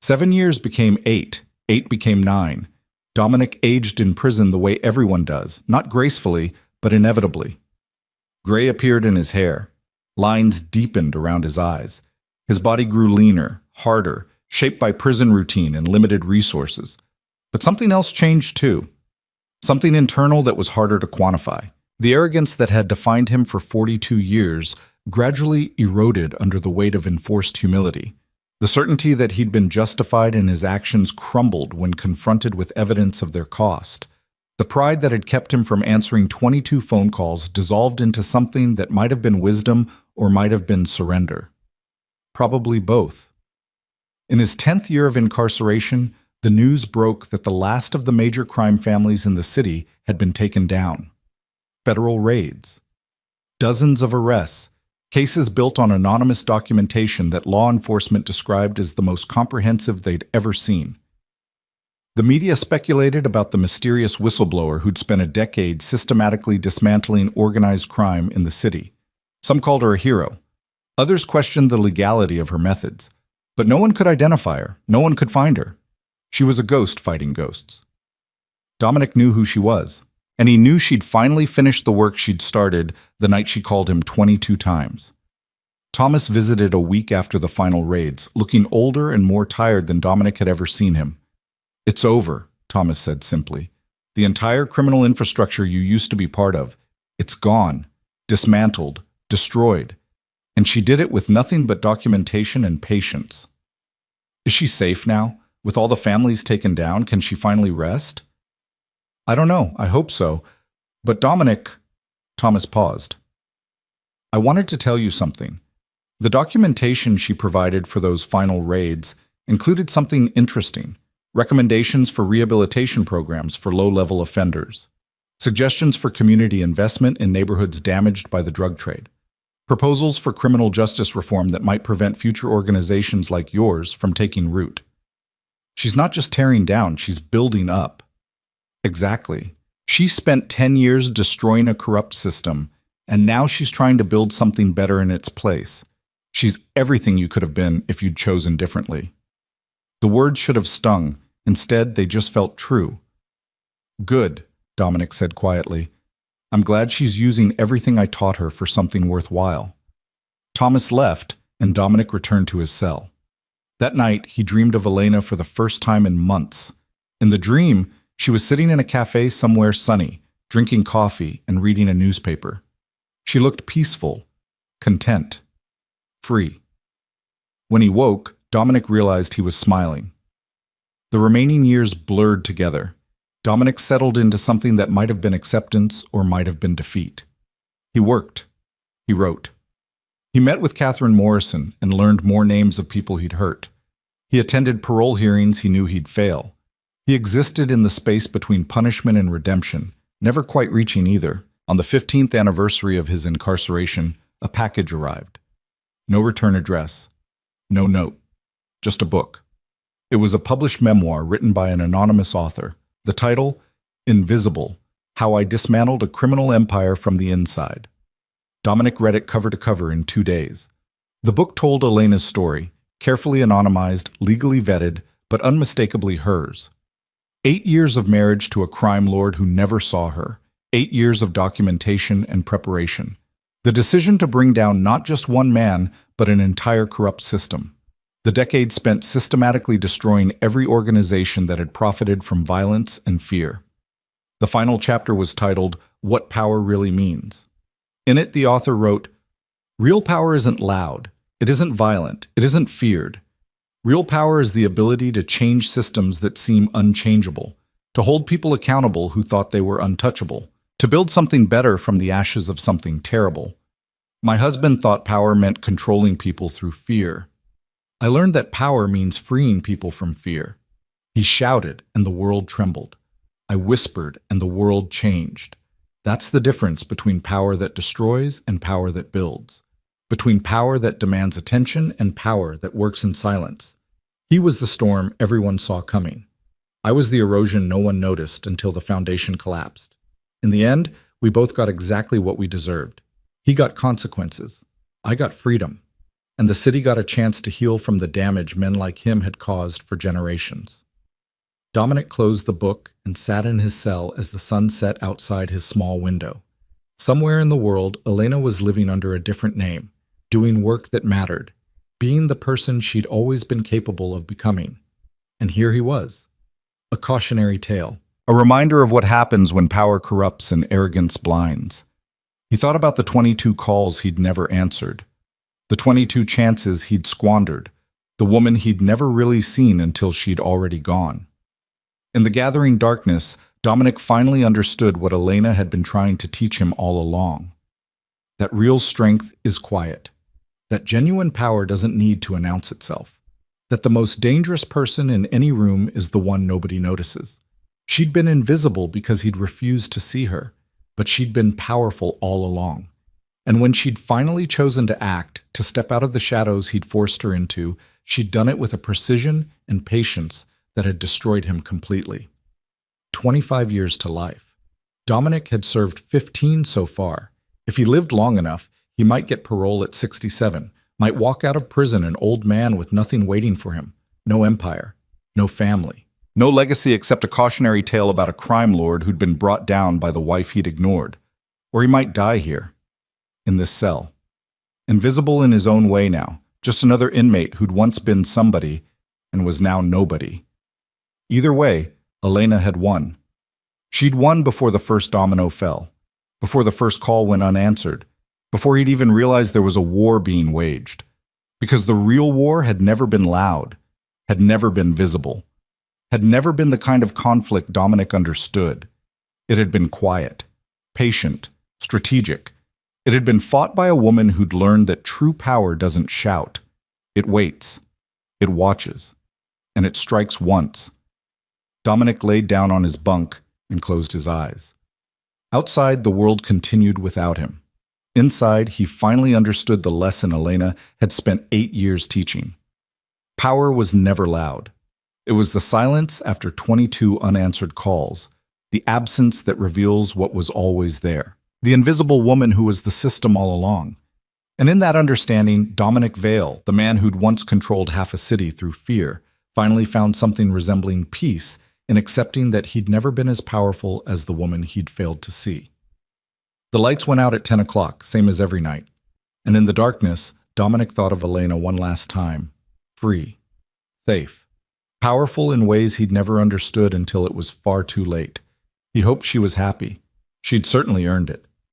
Speaker 1: 7 years became 8. 8 became 9. Dominic aged in prison the way everyone does, not gracefully, but inevitably. Gray appeared in his hair. Lines deepened around his eyes. His body grew leaner, harder, shaped by prison routine and limited resources. But something else changed too. Something internal that was harder to quantify. The arrogance that had defined him for 42 years gradually eroded under the weight of enforced humility. The certainty that he'd been justified in his actions crumbled when confronted with evidence of their cost. The pride that had kept him from answering 22 phone calls dissolved into something that might have been wisdom or might have been surrender. Probably both. In his 10th year of incarceration, the news broke that the last of the major crime families in the city had been taken down. Federal raids. Dozens of arrests. Cases built on anonymous documentation that law enforcement described as the most comprehensive they'd ever seen. The media speculated about the mysterious whistleblower who'd spent a decade systematically dismantling organized crime in the city. Some called her a hero. Others questioned the legality of her methods. But no one could identify her. No one could find her. She was a ghost fighting ghosts. Dominic knew who she was, and he knew she'd finally finished the work she'd started the night she called him 22 times. Thomas visited a week after the final raids, looking older and more tired than Dominic had ever seen him. "It's over," Thomas said simply. "The entire criminal infrastructure you used to be part of, it's gone, dismantled, destroyed. And she did it with nothing but documentation and patience." "Is she safe now? With all the families taken down, can she finally rest?" "I don't know. I hope so. But Dominic—" Thomas paused. "I wanted to tell you something. The documentation she provided for those final raids included something interesting. Recommendations for rehabilitation programs for low-level offenders. Suggestions for community investment in neighborhoods damaged by the drug trade. Proposals for criminal justice reform that might prevent future organizations like yours from taking root. She's not just tearing down, she's building up." "Exactly. She spent 10 years destroying a corrupt system, and now she's trying to build something better in its place. She's everything you could have been if you'd chosen differently." The words should have stung. Instead, they just felt true. "Good," Dominic said quietly. "I'm glad she's using everything I taught her for something worthwhile." Thomas left, and Dominic returned to his cell. That night, he dreamed of Elena for the first time in months. In the dream, she was sitting in a cafe somewhere sunny, drinking coffee and reading a newspaper. She looked peaceful, content, free. When he woke, Dominic realized he was smiling. The remaining years blurred together. Dominic settled into something that might have been acceptance or might have been defeat. He worked. He wrote. He met with Catherine Morrison and learned more names of people he'd hurt. He attended parole hearings he knew he'd fail. He existed in the space between punishment and redemption, never quite reaching either. On the 15th anniversary of his incarceration, a package arrived. No return address. No note. Just a book. It was a published memoir written by an anonymous author. The title, Invisible: How I Dismantled a Criminal Empire from the Inside. Dominic read it cover to cover in 2 days. The book told Elena's story, carefully anonymized, legally vetted, but unmistakably hers. 8 years of marriage to a crime lord who never saw her. 8 years of documentation and preparation. The decision to bring down not just one man, but an entire corrupt system. The decades spent systematically destroying every organization that had profited from violence and fear. The final chapter was titled, What Power Really Means. In it, the author wrote, "Real power isn't loud. It isn't violent. It isn't feared. Real power is the ability to change systems that seem unchangeable, to hold people accountable who thought they were untouchable, to build something better from the ashes of something terrible. My husband thought power meant controlling people through fear. I learned that power means freeing people from fear. He shouted, and the world trembled. I whispered, and the world changed. That's the difference between power that destroys and power that builds. Between power that demands attention and power that works in silence. He was the storm everyone saw coming. I was the erosion no one noticed until the foundation collapsed. In the end, we both got exactly what we deserved. He got consequences. I got freedom. And the city got a chance to heal from the damage men like him had caused for generations." Dominic closed the book and sat in his cell as the sun set outside his small window. Somewhere in the world, Elena was living under a different name, doing work that mattered, being the person she'd always been capable of becoming. And here he was, a cautionary tale, a reminder of what happens when power corrupts and arrogance blinds. He thought about the 22 calls he'd never answered, the 22 chances he'd squandered, the woman he'd never really seen until she'd already gone. In the gathering darkness, Dominic finally understood what Elena had been trying to teach him all along. That real strength is quiet. That genuine power doesn't need to announce itself. That the most dangerous person in any room is the one nobody notices. She'd been invisible because he'd refused to see her, but she'd been powerful all along. And when she'd finally chosen to act, to step out of the shadows he'd forced her into, she'd done it with a precision and patience that had destroyed him completely. 25 years to life. Dominic had served 15 so far. If he lived long enough, he might get parole at 67, might walk out of prison an old man with nothing waiting for him, no empire, no family, no legacy except a cautionary tale about a crime lord who'd been brought down by the wife he'd ignored. Or he might die here, in this cell. Invisible in his own way now, just another inmate who'd once been somebody and was now nobody. Either way, Elena had won. She'd won before the first domino fell, before the first call went unanswered, before he'd even realized there was a war being waged. Because the real war had never been loud, had never been visible, had never been the kind of conflict Dominic understood. It had been quiet, patient, strategic. It had been fought by a woman who'd learned that true power doesn't shout. It waits, it watches, and it strikes once. Dominic laid down on his bunk and closed his eyes. Outside, the world continued without him. Inside, he finally understood the lesson Elena had spent 8 years teaching. Power was never loud. It was the silence after 22 unanswered calls, the absence that reveals what was always there, the invisible woman who was the system all along. And in that understanding, Dominic Vale, the man who'd once controlled half a city through fear, finally found something resembling peace in accepting that he'd never been as powerful as the woman he'd failed to see. The lights went out at 10 o'clock, same as every night. And in the darkness, Dominic thought of Elena one last time. Free. Safe. Powerful in ways he'd never understood until it was far too late. He hoped she was happy. She'd certainly earned it.